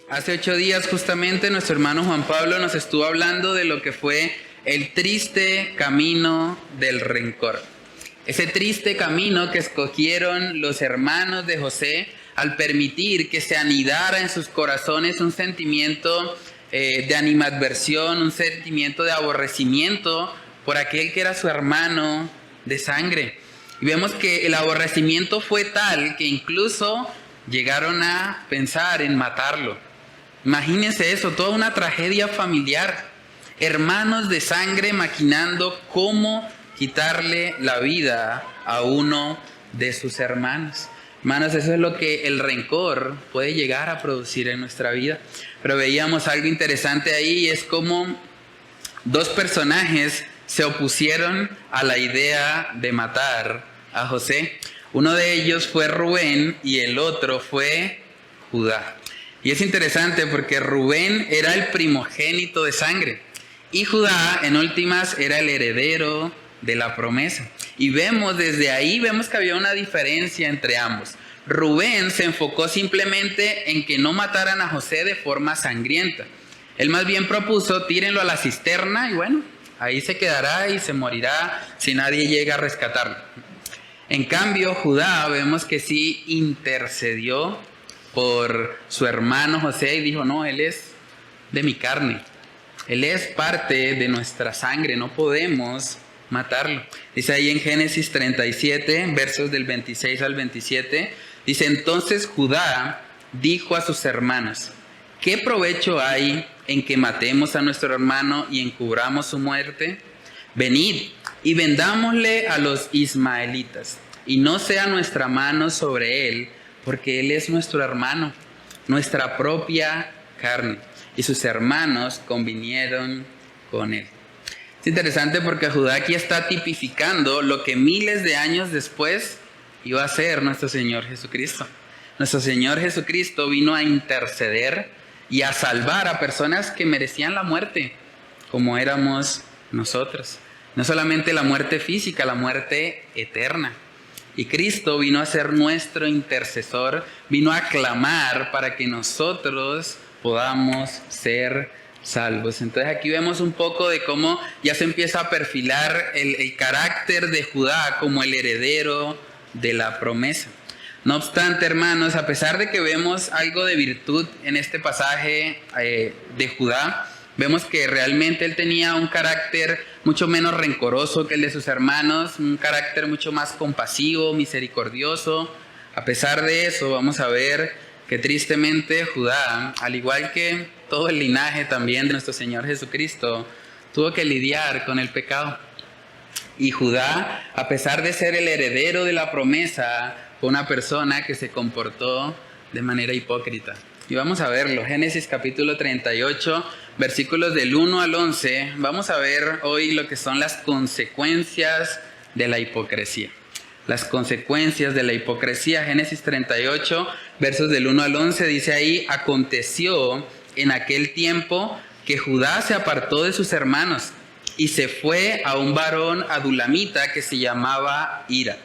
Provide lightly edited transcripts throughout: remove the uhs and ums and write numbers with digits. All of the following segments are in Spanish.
Hace 8 días justamente nuestro hermano Juan Pablo nos estuvo hablando de lo que fue el triste camino del rencor. Ese triste camino que escogieron los hermanos de José al permitir que se anidara en sus corazones un sentimiento de animadversión, un sentimiento de aborrecimiento por aquel que era su hermano de sangre. Y vemos que el aborrecimiento fue tal que incluso llegaron a pensar en matarlo. Imagínense eso, toda una tragedia familiar. Hermanos de sangre maquinando cómo quitarle la vida a uno de sus hermanos. Hermanos, eso es lo que el rencor puede llegar a producir en nuestra vida. Pero veíamos algo interesante ahí, es como dos personajes se opusieron a la idea de matar a José. Uno de ellos fue Rubén y el otro fue Judá. Y es interesante porque Rubén era el primogénito de sangre y Judá, en últimas, era el heredero de la promesa. Y desde ahí vemos que había una diferencia entre ambos. Rubén se enfocó simplemente en que no mataran a José de forma sangrienta. Él más bien propuso, tírenlo a la cisterna y bueno, ahí se quedará y se morirá si nadie llega a rescatarlo. En cambio, Judá vemos que sí intercedió por su hermano José y dijo, no, él es de mi carne, él es parte de nuestra sangre, no podemos matarlo. Dice ahí en Génesis 37, versos del 26 al 27, dice, entonces Judá dijo a sus hermanos, ¿qué provecho hay en que matemos a nuestro hermano y encubramos su muerte? Venid y vendámosle a los ismaelitas, y no sea nuestra mano sobre él, porque él es nuestro hermano, nuestra propia carne. Y sus hermanos convinieron con él. Es interesante porque Judá aquí está tipificando lo que miles de años después iba a ser nuestro Señor Jesucristo. Nuestro Señor Jesucristo vino a interceder y a salvar a personas que merecían la muerte, como éramos nosotros. No solamente la muerte física, la muerte eterna. Y Cristo vino a ser nuestro intercesor, vino a clamar para que nosotros podamos ser salvos. Entonces aquí vemos un poco de cómo ya se empieza a perfilar el carácter de Judá como el heredero de la promesa. No obstante, hermanos, a pesar de que vemos algo de virtud en este pasaje de Judá, vemos que realmente él tenía un carácter mucho menos rencoroso que el de sus hermanos, un carácter mucho más compasivo, misericordioso. A pesar de eso, vamos a ver que tristemente Judá, al igual que todo el linaje también de nuestro Señor Jesucristo, tuvo que lidiar con el pecado. Y Judá, a pesar de ser el heredero de la promesa, fue una persona que se comportó de manera hipócrita. Y vamos a verlo, Génesis capítulo 38, versículos del 1 al 11. Vamos a ver hoy lo que son las consecuencias de la hipocresía. Las consecuencias de la hipocresía. Génesis 38, versos del 1 al 11, dice ahí, aconteció en aquel tiempo que Judá se apartó de sus hermanos y se fue a un varón adulamita que se llamaba Hira.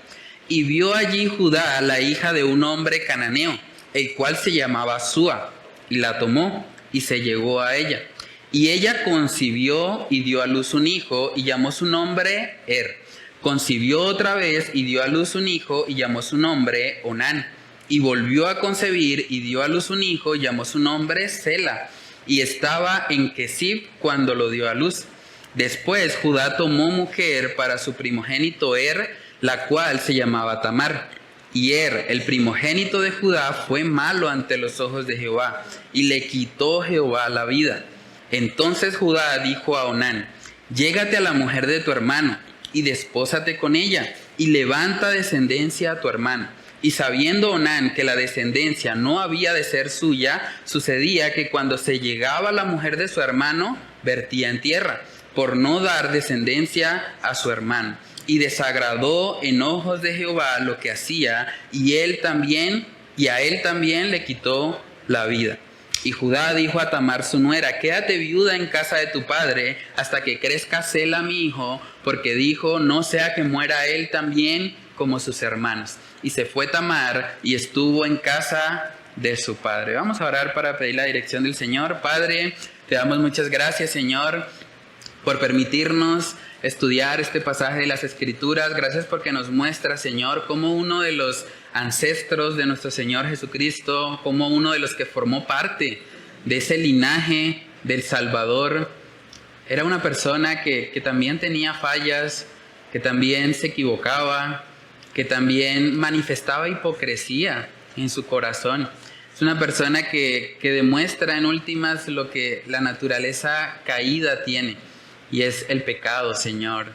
Y vio allí Judá la hija de un hombre cananeo, el cual se llamaba Súa, y la tomó y se llegó a ella. Y ella concibió y dio a luz un hijo y llamó su nombre Concibió otra vez y dio a luz un hijo y llamó su nombre Onán. Y volvió a concebir y dio a luz un hijo y llamó su nombre Sela. Y estaba en Kesib cuando lo dio a luz. Después Judá tomó mujer para su primogénito la cual se llamaba Tamar. Y el primogénito de Judá, fue malo ante los ojos de Jehová, y le quitó Jehová la vida. Entonces Judá dijo a Onán, llégate a la mujer de tu hermano, y despósate con ella, y levanta descendencia a tu hermano. Y sabiendo Onán que la descendencia no había de ser suya, sucedía que cuando se llegaba la mujer de su hermano, vertía en tierra, por no dar descendencia a su hermano. Y desagradó en ojos de Jehová lo que hacía, y a él también le quitó la vida. Y Judá dijo a Tamar su nuera, quédate viuda en casa de tu padre, hasta que crezca Sela mi hijo, porque dijo, no sea que muera él también como sus hermanos. Y se fue Tamar y estuvo en casa de su padre. Vamos a orar para pedir la dirección del Señor. Padre, te damos muchas gracias, Señor, por permitirnos estudiar este pasaje de las Escrituras. Gracias porque nos muestra, Señor, cómo uno de los ancestros de nuestro Señor Jesucristo, como uno de los que formó parte de ese linaje del Salvador, era una persona que también tenía fallas, que también se equivocaba, que también manifestaba hipocresía en su corazón. Es una persona que demuestra en últimas lo que la naturaleza caída tiene, y es el pecado, Señor.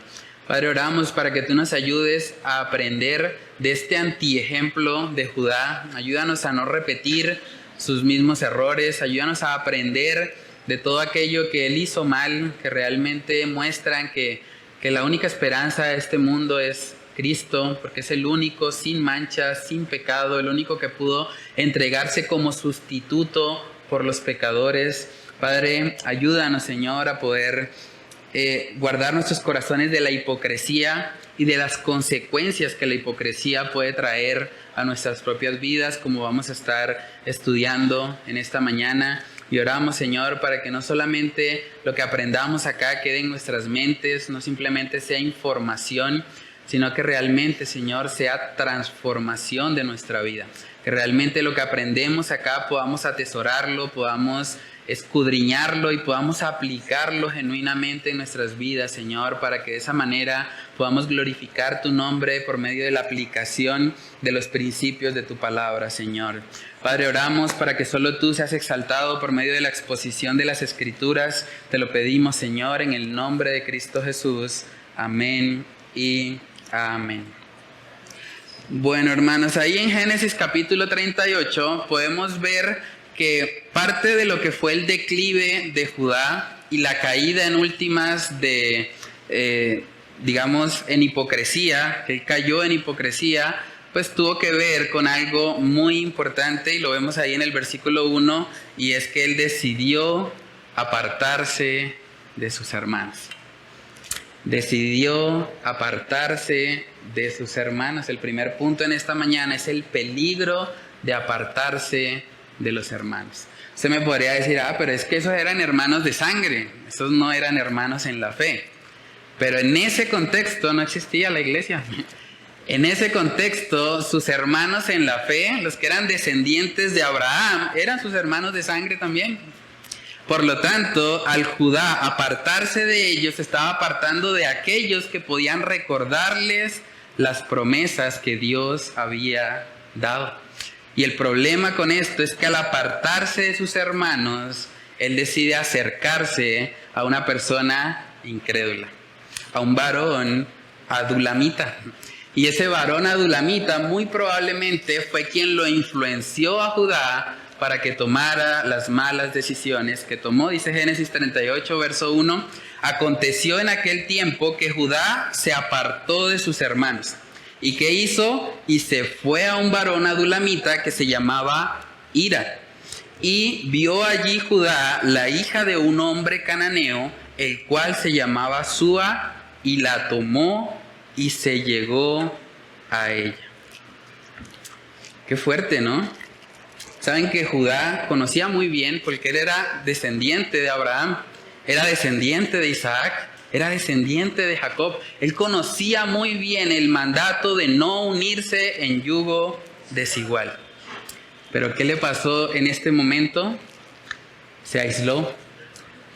Padre, oramos para que tú nos ayudes a aprender de este antiejemplo de Judá. Ayúdanos a no repetir sus mismos errores. Ayúdanos a aprender de todo aquello que él hizo mal, que realmente muestran que la única esperanza de este mundo es Cristo, porque es el único sin mancha, sin pecado, el único que pudo entregarse como sustituto por los pecadores. Padre, ayúdanos, Señor, a poder guardar nuestros corazones de la hipocresía y de las consecuencias que la hipocresía puede traer a nuestras propias vidas, como vamos a estar estudiando en esta mañana. Y oramos, Señor, para que no solamente lo que aprendamos acá quede en nuestras mentes, no simplemente sea información, sino que realmente, Señor, sea transformación de nuestra vida. Que realmente lo que aprendemos acá podamos atesorarlo, podamos escudriñarlo y podamos aplicarlo genuinamente en nuestras vidas, Señor, para que de esa manera podamos glorificar tu nombre por medio de la aplicación de los principios de tu palabra, Señor. Padre, oramos para que solo tú seas exaltado por medio de la exposición de las Escrituras. Te lo pedimos, Señor, en el nombre de Cristo Jesús. Amén y amén. Bueno, hermanos, ahí en Génesis capítulo 38 podemos ver que parte de lo que fue el declive de Judá y la caída en últimas de, digamos, en hipocresía, que él cayó en hipocresía, pues tuvo que ver con algo muy importante, y lo vemos ahí en el versículo 1, y es que él decidió apartarse de sus hermanos. Decidió apartarse de sus hermanos. El primer punto en esta mañana es el peligro de apartarse de los hermanos. Usted me podría decir, pero es que esos eran hermanos de sangre, esos no eran hermanos en la fe. Pero en ese contexto no existía la iglesia. En ese contexto, sus hermanos en la fe, los que eran descendientes de Abraham, eran sus hermanos de sangre también. Por lo tanto, al Judá apartarse de ellos, se estaba apartando de aquellos que podían recordarles las promesas que Dios había dado. Y el problema con esto es que al apartarse de sus hermanos, él decide acercarse a una persona incrédula, a un varón adulamita. Y ese varón adulamita muy probablemente fue quien lo influenció a Judá para que tomara las malas decisiones que tomó. Dice Génesis 38, verso 1, aconteció en aquel tiempo que Judá se apartó de sus hermanos. ¿Y qué hizo? Y se fue a un varón adulamita que se llamaba Hira. Y vio allí Judá la hija de un hombre cananeo, el cual se llamaba Súa, y la tomó y se llegó a ella. Qué fuerte, ¿no? Saben que Judá conocía muy bien, porque él era descendiente de Abraham, era descendiente de Isaac, era descendiente de Jacob. Él conocía muy bien el mandato de no unirse en yugo desigual. Pero ¿qué le pasó en este momento? Se aisló.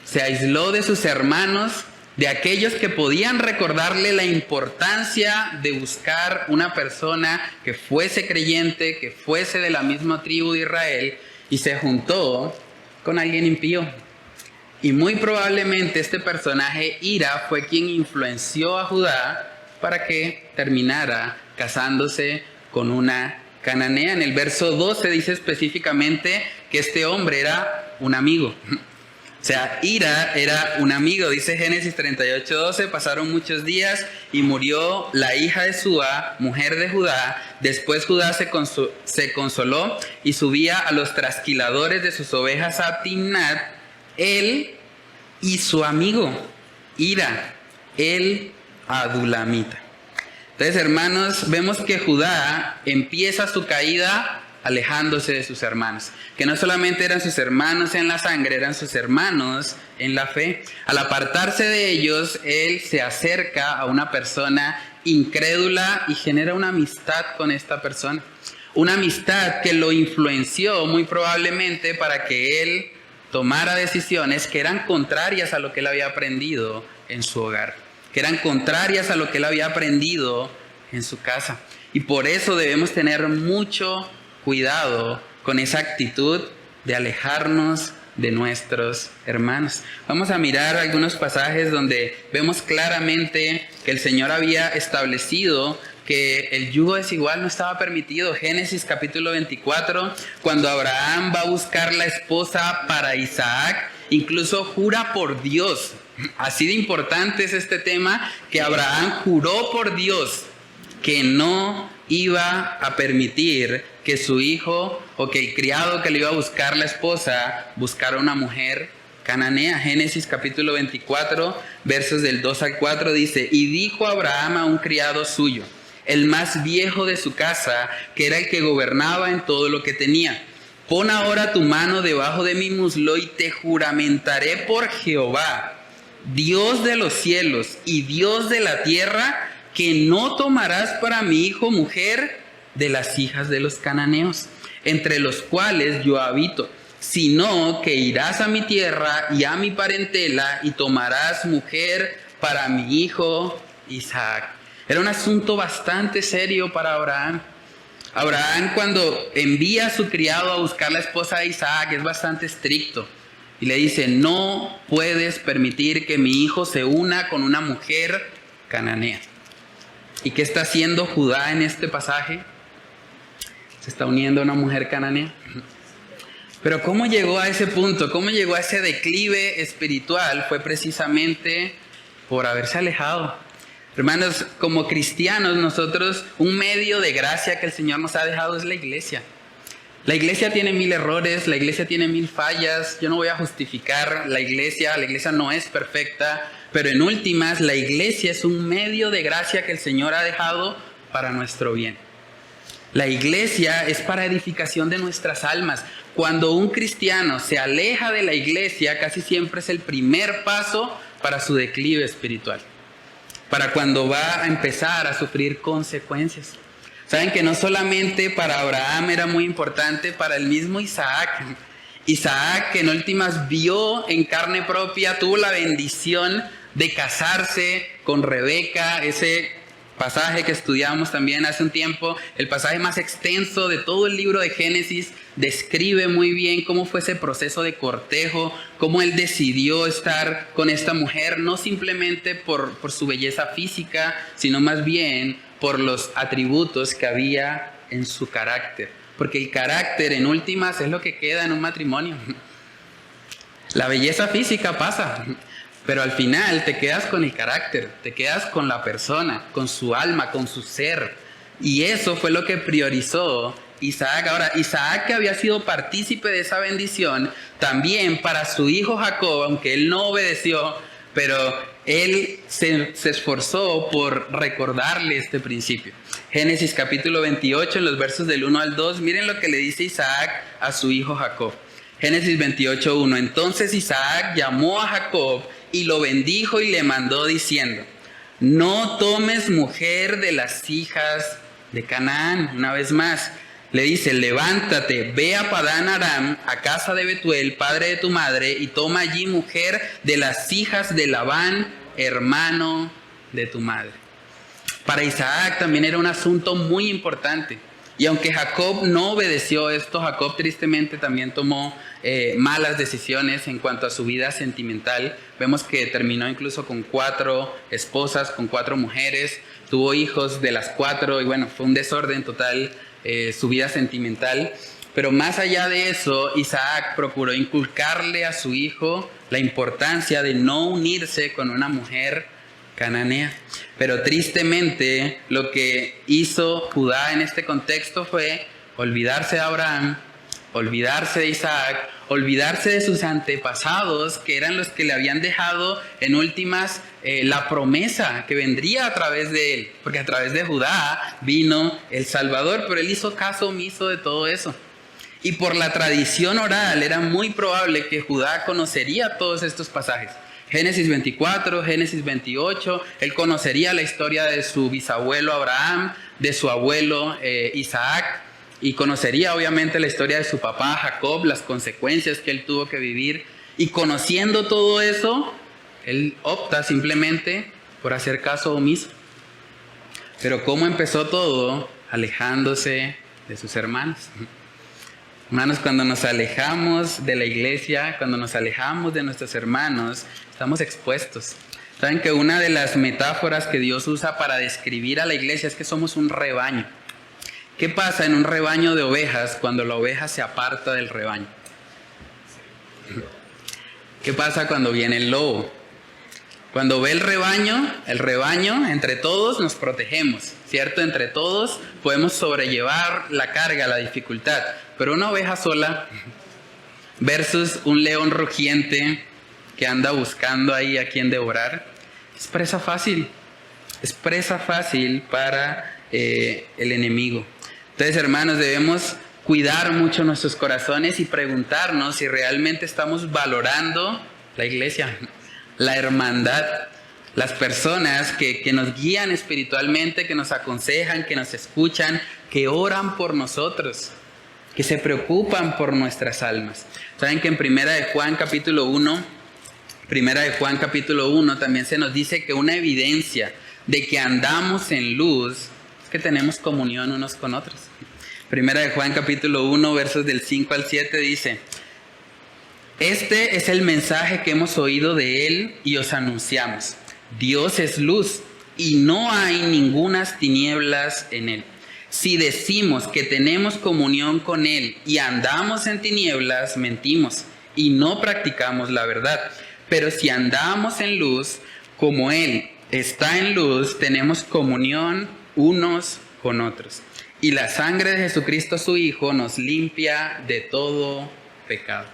Se aisló de sus hermanos, de aquellos que podían recordarle la importancia de buscar una persona que fuese creyente, que fuese de la misma tribu de Israel, y se juntó con alguien impío. Y muy probablemente este personaje, Hira, fue quien influenció a Judá para que terminara casándose con una cananea. En el verso 12 dice específicamente que este hombre era un amigo. O sea, Hira era un amigo. Dice Génesis 38:12, pasaron muchos días y murió la hija de Súa, mujer de Judá. Después Judá se consoló y subía a los trasquiladores de sus ovejas a Timnat, él y su amigo Hira, el adulamita. Entonces, hermanos, vemos que Judá empieza su caída alejándose de sus hermanos, que no solamente eran sus hermanos en la sangre, eran sus hermanos en la fe. Al apartarse de ellos, él se acerca a una persona incrédula y genera una amistad con esta persona. Una amistad que lo influenció muy probablemente para que él tomara decisiones que eran contrarias a lo que él había aprendido en su hogar, que eran contrarias a lo que él había aprendido en su casa. Y por eso debemos tener mucho cuidado con esa actitud de alejarnos de nuestros hermanos. Vamos a mirar algunos pasajes donde vemos claramente que el Señor había establecido que el yugo desigual no estaba permitido. Génesis capítulo 24, cuando Abraham va a buscar la esposa para Isaac, incluso jura por Dios. Así de importante es este tema, que Abraham juró por Dios que no iba a permitir que su hijo o que el criado que le iba a buscar la esposa buscara una mujer cananea. Génesis capítulo 24, versos del 2 al 4 dice: y dijo Abraham a un criado suyo, el más viejo de su casa, que era el que gobernaba en todo lo que tenía: pon ahora tu mano debajo de mi muslo y te juramentaré por Jehová, Dios de los cielos y Dios de la tierra, que no tomarás para mi hijo mujer de las hijas de los cananeos, entre los cuales yo habito, sino que irás a mi tierra y a mi parentela y tomarás mujer para mi hijo Isaac. Era un asunto bastante serio para Abraham. Abraham, cuando envía a su criado a buscar la esposa de Isaac, es bastante estricto y le dice: no puedes permitir que mi hijo se una con una mujer cananea. ¿Y qué está haciendo Judá en este pasaje? Se está uniendo a una mujer cananea. Pero ¿cómo llegó a ese punto? ¿Cómo llegó a ese declive espiritual? Fue precisamente por haberse alejado. Hermanos, como cristianos, nosotros, un medio de gracia que el Señor nos ha dejado es la iglesia. La iglesia tiene 1000 errores, la iglesia tiene 1000 fallas. Yo no voy a justificar la iglesia no es perfecta, pero en últimas, la iglesia es un medio de gracia que el Señor ha dejado para nuestro bien. La iglesia es para edificación de nuestras almas. Cuando un cristiano se aleja de la iglesia, casi siempre es el primer paso para su declive espiritual, para cuando va a empezar a sufrir consecuencias. Saben que no solamente para Abraham era muy importante, para el mismo Isaac. Isaac, que en últimas vio en carne propia, tuvo la bendición de casarse con Rebeca, ese pasaje que estudiamos también hace un tiempo, el pasaje más extenso de todo el libro de Génesis, describe muy bien cómo fue ese proceso de cortejo, cómo él decidió estar con esta mujer, no simplemente por su belleza física, sino más bien por los atributos que había en su carácter. Porque el carácter, en últimas, es lo que queda en un matrimonio. La belleza física pasa, pero al final te quedas con el carácter, te quedas con la persona, con su alma, con su ser. Y eso fue lo que priorizó Isaac. Ahora, Isaac, que había sido partícipe de esa bendición, también para su hijo Jacob, aunque él no obedeció, pero él se esforzó por recordarle este principio. Génesis capítulo 28, en los versos del 1 al 2, miren lo que le dice Isaac a su hijo Jacob. Génesis 28, 1. Entonces Isaac llamó a Jacob y lo bendijo y le mandó diciendo: no tomes mujer de las hijas de Canaán. Una vez más le dice: levántate, ve a Padán Aram, a casa de Betuel, padre de tu madre, y toma allí mujer de las hijas de Labán, hermano de tu madre. Para Isaac también era un asunto muy importante. Y aunque Jacob no obedeció esto, Jacob tristemente también tomó malas decisiones en cuanto a su vida sentimental. Vemos que terminó incluso con 4 esposas, con 4 mujeres. Tuvo hijos de las 4 y bueno, fue un desorden total su vida sentimental. Pero más allá de eso, Isaac procuró inculcarle a su hijo la importancia de no unirse con una mujer cananea. Pero tristemente lo que hizo Judá en este contexto fue olvidarse de Abraham, olvidarse de Isaac, olvidarse de sus antepasados, que eran los que le habían dejado en últimas la promesa que vendría a través de él, porque a través de Judá vino el Salvador, pero él hizo caso omiso de todo eso. Y por la tradición oral era muy probable que Judá conocería todos estos pasajes. Génesis 24, Génesis 28, él conocería la historia de su bisabuelo Abraham, de su abuelo Isaac, y conocería obviamente la historia de su papá Jacob, las consecuencias que él tuvo que vivir. Y conociendo todo eso, él opta simplemente por hacer caso omiso. Pero ¿cómo empezó todo? Alejándose de sus hermanos. Hermanos, cuando nos alejamos de la iglesia, cuando nos alejamos de nuestros hermanos, estamos expuestos. Saben que una de las metáforas que Dios usa para describir a la iglesia es que somos un rebaño. ¿Qué pasa en un rebaño de ovejas cuando la oveja se aparta del rebaño? ¿Qué pasa cuando viene el lobo? Cuando ve el rebaño, entre todos nos protegemos, ¿cierto? Entre todos podemos sobrellevar la carga, la dificultad. Pero una oveja sola versus un león rugiente que anda buscando ahí a quien devorar, es presa fácil. Es presa fácil para el enemigo. Entonces, hermanos, debemos cuidar mucho nuestros corazones y preguntarnos si realmente estamos valorando la iglesia, la hermandad, las personas que nos guían espiritualmente, que nos aconsejan, que nos escuchan, que oran por nosotros, que se preocupan por nuestras almas. Saben que en Primera de Juan capítulo 1 también se nos dice que una evidencia de que andamos en luz es que tenemos comunión unos con otros. Primera de Juan capítulo 1 versos del 5 al 7 dice: este es el mensaje que hemos oído de él y os anunciamos. Dios es luz y no hay ningunas tinieblas en él. Si decimos que tenemos comunión con él y andamos en tinieblas, mentimos y no practicamos la verdad. Pero si andamos en luz, como él está en luz, tenemos comunión unos con otros. Y la sangre de Jesucristo su Hijo nos limpia de todo pecado.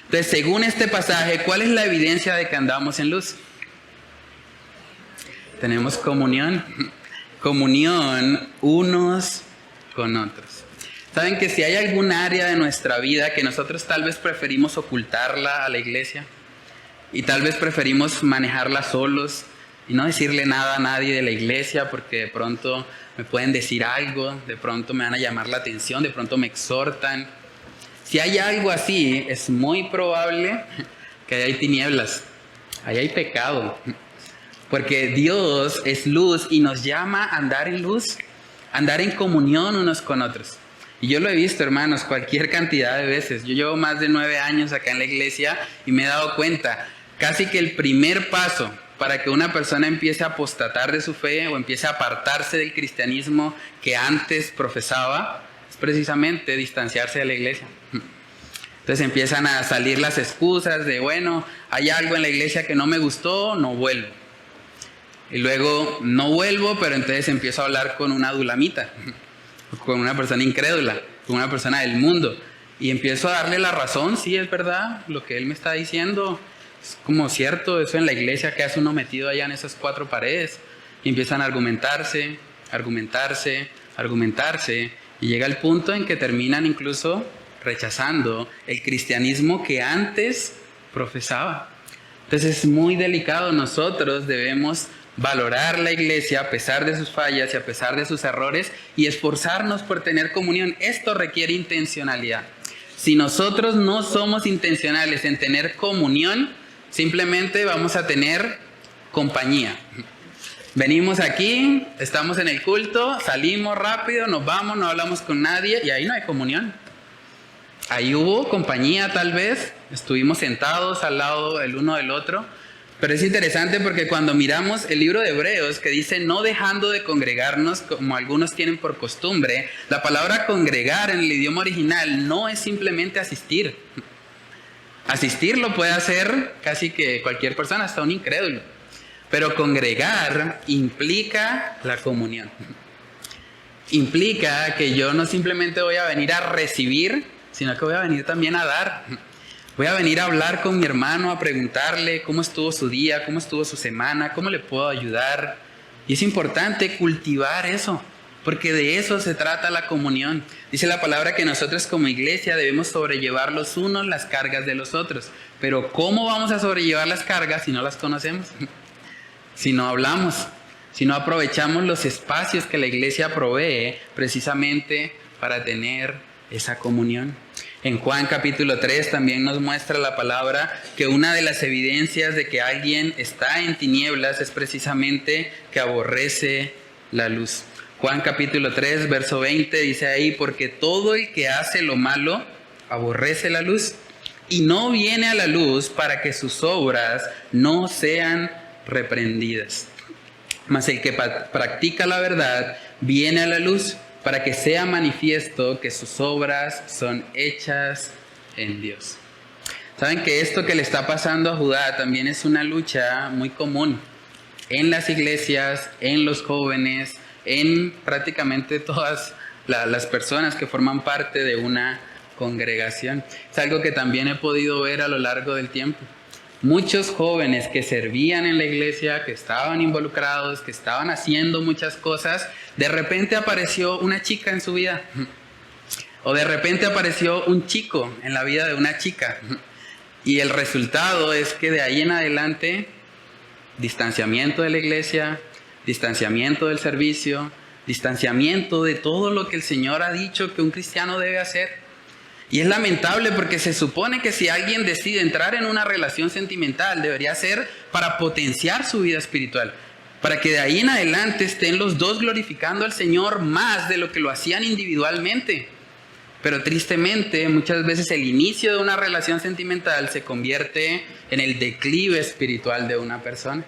Entonces, según este pasaje, ¿cuál es la evidencia de que andamos en luz? Tenemos comunión unos con otros. ¿Saben que si hay algún área de nuestra vida que nosotros tal vez preferimos ocultarla a la iglesia y tal vez preferimos manejarla solos y no decirle nada a nadie de la iglesia porque de pronto me pueden decir algo, de pronto me van a llamar la atención, de pronto me exhortan? Si hay algo así, es muy probable que ahí hay tinieblas, ahí hay pecado. Porque Dios es luz y nos llama a andar en luz, a andar en comunión unos con otros. Y yo lo he visto, hermanos, cualquier cantidad de veces. Yo llevo más de 9 años acá en la iglesia y me he dado cuenta, casi que el primer paso para que una persona empiece a apostatar de su fe o empiece a apartarse del cristianismo que antes profesaba, es precisamente distanciarse de la iglesia. Entonces empiezan a salir las excusas de, bueno, hay algo en la iglesia que no me gustó, no vuelvo. Y luego no vuelvo, pero entonces empiezo a hablar con una adulamita, con una persona incrédula, con una persona del mundo. Y empiezo a darle la razón, sí, es verdad, lo que él me está diciendo es como cierto, eso en la iglesia que hace uno metido allá en esas 4 paredes. Y empiezan a argumentarse, y llega el punto en que terminan incluso rechazando el cristianismo que antes profesaba. Entonces es muy delicado. Nosotros debemos valorar la iglesia a pesar de sus fallas y a pesar de sus errores y esforzarnos por tener comunión. Esto requiere intencionalidad. Si nosotros no somos intencionales en tener comunión, simplemente vamos a tener compañía. Venimos aquí, estamos en el culto, salimos rápido, nos vamos, no hablamos con nadie y ahí no hay comunión. Ahí hubo compañía tal vez, estuvimos sentados al lado el uno del otro. Pero es interesante porque cuando miramos el libro de Hebreos que dice no dejando de congregarnos como algunos tienen por costumbre, la palabra congregar en el idioma original no es simplemente asistir. Asistir lo puede hacer casi que cualquier persona, hasta un incrédulo. Pero congregar implica la comunión. Implica que yo no simplemente voy a venir a recibir, sino que voy a venir también a dar. Voy a venir a hablar con mi hermano, a preguntarle cómo estuvo su día, cómo estuvo su semana, cómo le puedo ayudar. Y es importante cultivar eso, porque de eso se trata la comunión. Dice la palabra que nosotros como iglesia debemos sobrellevar los unos las cargas de los otros. Pero ¿cómo vamos a sobrellevar las cargas si no las conocemos? Si no hablamos, si no aprovechamos los espacios que la iglesia provee precisamente para tener esa comunión. En Juan capítulo 3 también nos muestra la palabra que una de las evidencias de que alguien está en tinieblas es precisamente que aborrece la luz. Juan capítulo 3 verso 20 dice ahí: porque todo el que hace lo malo aborrece la luz y no viene a la luz para que sus obras no sean reprendidas. Mas el que practica la verdad viene a la luz para que sea manifiesto que sus obras son hechas en Dios. Saben que esto que le está pasando a Judá también es una lucha muy común en las iglesias, en los jóvenes, en prácticamente todas las personas que forman parte de una congregación. Es algo que también he podido ver a lo largo del tiempo. Muchos jóvenes que servían en la iglesia, que estaban involucrados, que estaban haciendo muchas cosas, de repente apareció una chica en su vida. O de repente apareció un chico en la vida de una chica. Y el resultado es que de ahí en adelante, distanciamiento de la iglesia, distanciamiento del servicio, distanciamiento de todo lo que el Señor ha dicho que un cristiano debe hacer. Y es lamentable porque se supone que si alguien decide entrar en una relación sentimental, debería ser para potenciar su vida espiritual, para que de ahí en adelante estén los dos glorificando al Señor más de lo que lo hacían individualmente. Pero tristemente, muchas veces el inicio de una relación sentimental se convierte en el declive espiritual de una persona.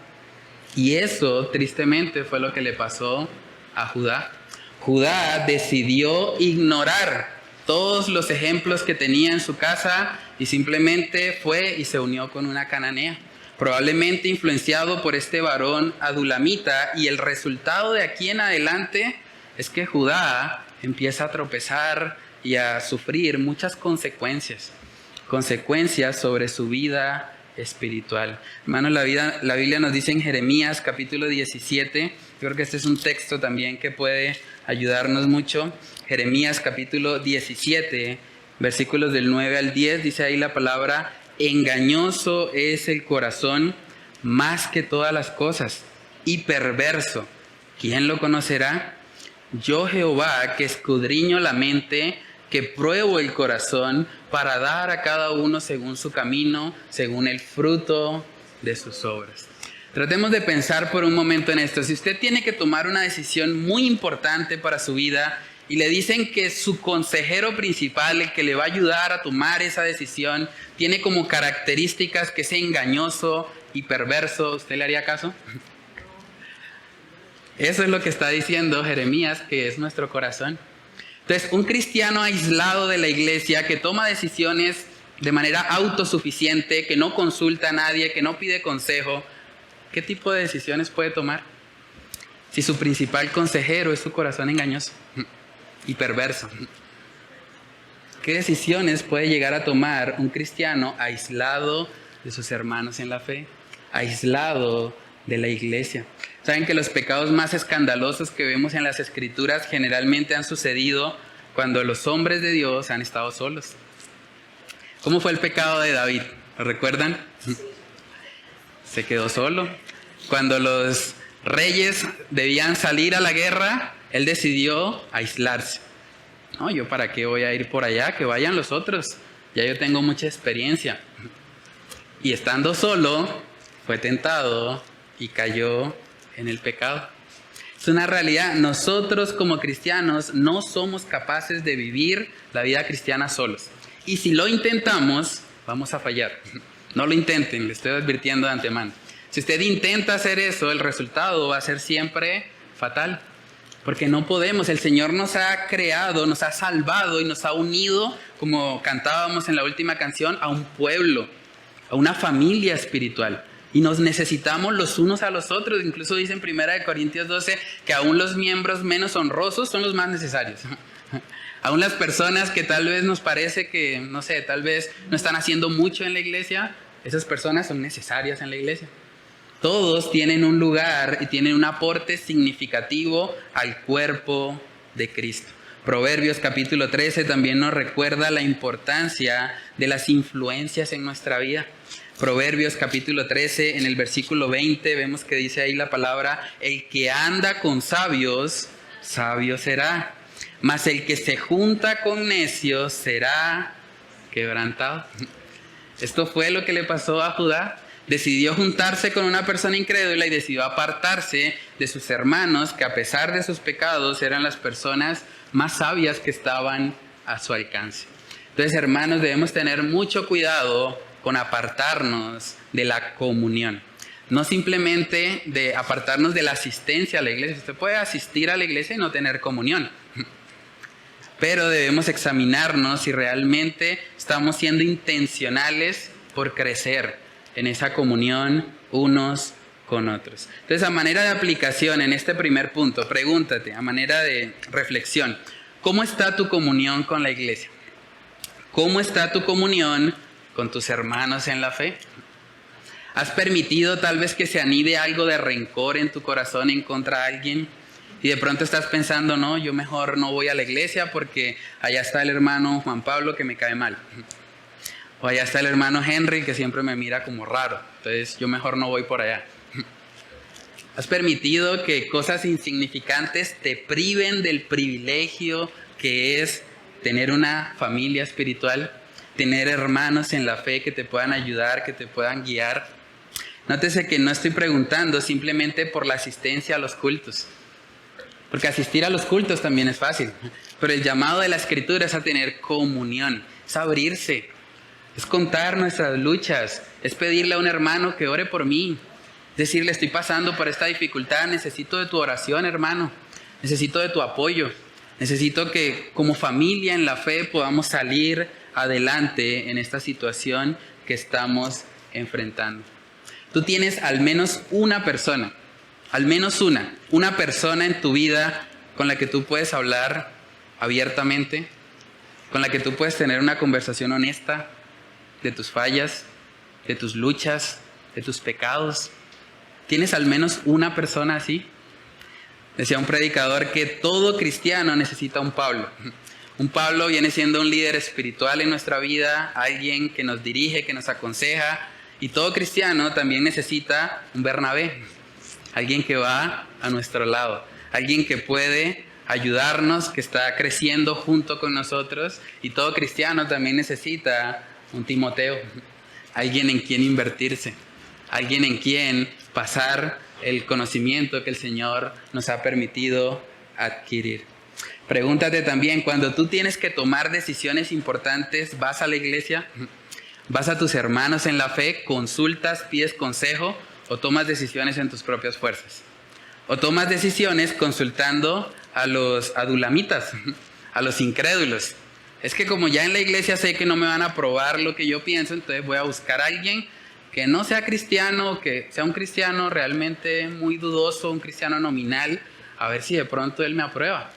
Y eso, tristemente, fue lo que le pasó a Judá. Judá decidió ignorar todos los ejemplos que tenía en su casa y simplemente fue y se unió con una cananea, probablemente influenciado por este varón adulamita, y el resultado de aquí en adelante es que Judá empieza a tropezar y a sufrir muchas consecuencias sobre su vida espiritual. Hermanos, la Biblia nos dice en Jeremías capítulo 17, yo creo que este es un texto también que puede ayudarnos mucho. Jeremías capítulo 17, versículos del 9 al 10, dice ahí la palabra: engañoso es el corazón más que todas las cosas, y perverso, ¿quién lo conocerá? Yo Jehová, que escudriño la mente, que pruebo el corazón, para dar a cada uno según su camino, según el fruto de sus obras. Tratemos de pensar por un momento en esto. Si usted tiene que tomar una decisión muy importante para su vida y le dicen que su consejero principal, el que le va a ayudar a tomar esa decisión, tiene como características que es engañoso y perverso, ¿usted le haría caso? Eso es lo que está diciendo Jeremías, que es nuestro corazón. Entonces, un cristiano aislado de la iglesia que toma decisiones de manera autosuficiente, que no consulta a nadie, que no pide consejo, ¿qué tipo de decisiones puede tomar? Si su principal consejero es su corazón engañoso y perverso. ¿Qué decisiones puede llegar a tomar un cristiano aislado de sus hermanos en la fe, aislado de la iglesia? Saben que los pecados más escandalosos que vemos en las Escrituras generalmente han sucedido cuando los hombres de Dios han estado solos. ¿Cómo fue el pecado de David? ¿Lo recuerdan? Se quedó solo. Cuando los reyes debían salir a la guerra, él decidió aislarse. No, yo para qué voy a ir por allá, que vayan los otros. Ya yo tengo mucha experiencia. Y estando solo, fue tentado y cayó en el pecado. Es una realidad. Nosotros como cristianos no somos capaces de vivir la vida cristiana solos. Y si lo intentamos, vamos a fallar. No lo intenten, le estoy advirtiendo de antemano. Si usted intenta hacer eso, el resultado va a ser siempre fatal. Porque no podemos. El Señor nos ha creado, nos ha salvado y nos ha unido, como cantábamos en la última canción, a un pueblo, a una familia espiritual. Y nos necesitamos los unos a los otros. Incluso dice en 1 Corintios 12 que aún los miembros menos honrosos son los más necesarios. Aún las personas que tal vez nos parece que, no sé, tal vez no están haciendo mucho en la iglesia, esas personas son necesarias en la iglesia. Todos tienen un lugar y tienen un aporte significativo al cuerpo de Cristo. Proverbios capítulo 13 también nos recuerda la importancia de las influencias en nuestra vida. Proverbios capítulo 13, en el versículo 20, vemos que dice ahí la palabra: el que anda con sabios, sabio será, mas el que se junta con necios será quebrantado. Esto fue lo que le pasó a Judá. Decidió juntarse con una persona incrédula y decidió apartarse de sus hermanos, que a pesar de sus pecados eran las personas más sabias que estaban a su alcance. Entonces, hermanos, debemos tener mucho cuidado con apartarnos de la comunión. No simplemente de apartarnos de la asistencia a la iglesia. Usted puede asistir a la iglesia y no tener comunión. Pero debemos examinarnos si realmente estamos siendo intencionales por crecer en esa comunión unos con otros. Entonces, a manera de aplicación en este primer punto, pregúntate, a manera de reflexión, ¿cómo está tu comunión con la iglesia? ¿Cómo está tu comunión con tus hermanos en la fe? ¿Has permitido tal vez que se anide algo de rencor en tu corazón en contra de alguien? Y de pronto estás pensando, no, yo mejor no voy a la iglesia porque allá está el hermano Juan Pablo que me cae mal. O allá está el hermano Henry que siempre me mira como raro. Entonces yo mejor no voy por allá. ¿Has permitido que cosas insignificantes te priven del privilegio que es tener una familia espiritual? Tener hermanos en la fe que te puedan ayudar, que te puedan guiar. Nótese que no estoy preguntando simplemente por la asistencia a los cultos. Porque asistir a los cultos también es fácil. Pero el llamado de la Escritura es a tener comunión, es abrirse. Es contar nuestras luchas, es pedirle a un hermano que ore por mí, es decirle: estoy pasando por esta dificultad, necesito de tu oración, hermano, necesito de tu apoyo, necesito que como familia en la fe podamos salir adelante en esta situación que estamos enfrentando. Tú tienes al menos una persona en tu vida con la que tú puedes hablar abiertamente, con la que tú puedes tener una conversación honesta de tus fallas, de tus luchas, de tus pecados. ¿Tienes al menos una persona así? Decía un predicador que todo cristiano necesita un Pablo. Un Pablo viene siendo un líder espiritual en nuestra vida, alguien que nos dirige, que nos aconseja. Y todo cristiano también necesita un Bernabé, alguien que va a nuestro lado, alguien que puede ayudarnos, que está creciendo junto con nosotros. Y todo cristiano también necesita un Timoteo, alguien en quien invertirse, alguien en quien pasar el conocimiento que el Señor nos ha permitido adquirir. Pregúntate también, cuando tú tienes que tomar decisiones importantes, ¿vas a la iglesia? ¿Vas a tus hermanos en la fe? ¿Consultas, pides consejo o tomas decisiones en tus propias fuerzas? ¿O tomas decisiones consultando a los adulamitas, a los incrédulos? Es que como ya en la iglesia sé que no me van a aprobar lo que yo pienso, entonces voy a buscar a alguien que no sea cristiano, que sea un cristiano realmente muy dudoso, un cristiano nominal, a ver si de pronto él me aprueba.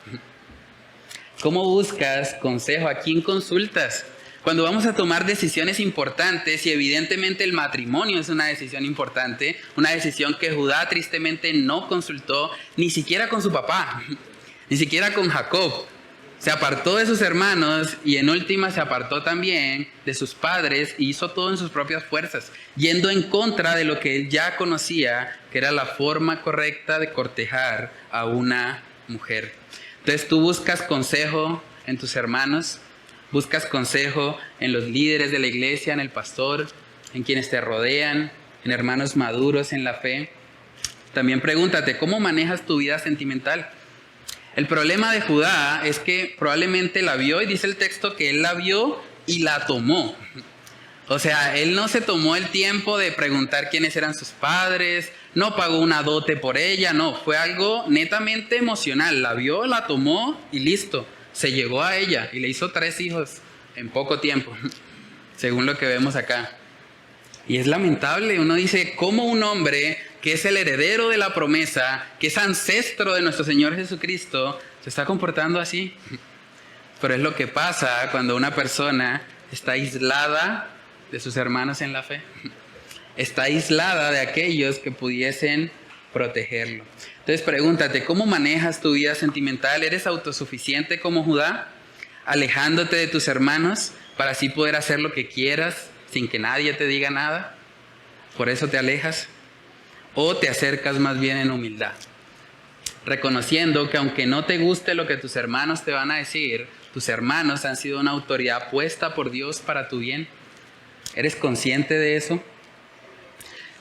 ¿Cómo buscas consejo? ¿A quién consultas? Cuando vamos a tomar decisiones importantes, y evidentemente el matrimonio es una decisión importante, una decisión que Judá tristemente no consultó ni siquiera con su papá, ni siquiera con Jacob. Se apartó de sus hermanos y en última se apartó también de sus padres y hizo todo en sus propias fuerzas, yendo en contra de lo que él ya conocía, que era la forma correcta de cortejar a una mujer. Entonces tú buscas consejo en tus hermanos, buscas consejo en los líderes de la iglesia, en el pastor, en quienes te rodean, en hermanos maduros en la fe. También pregúntate, ¿cómo manejas tu vida sentimental? El problema de Judá es que probablemente la vio, y dice el texto que él la vio y la tomó. O sea, él no se tomó el tiempo de preguntar quiénes eran sus padres, no pagó una dote por ella, no, fue algo netamente emocional. La vio, la tomó y listo, se llegó a ella y le hizo 3 hijos en poco tiempo, según lo que vemos acá. Y es lamentable, uno dice, ¿cómo un hombre que es el heredero de la promesa, que es ancestro de nuestro Señor Jesucristo, se está comportando así? pero es lo que pasa cuando una persona está aislada de sus hermanos en la fe. Está aislada de aquellos que pudiesen protegerlo. Entonces pregúntate, ¿cómo manejas tu vida sentimental? ¿Eres autosuficiente como Judá, alejándote de tus hermanos para así poder hacer lo que quieras sin que nadie te diga nada? ¿Por eso te alejas? ¿O te acercas más bien en humildad, reconociendo que aunque no te guste lo que tus hermanos te van a decir, tus hermanos han sido una autoridad puesta por Dios para tu bien? ¿Eres consciente de eso?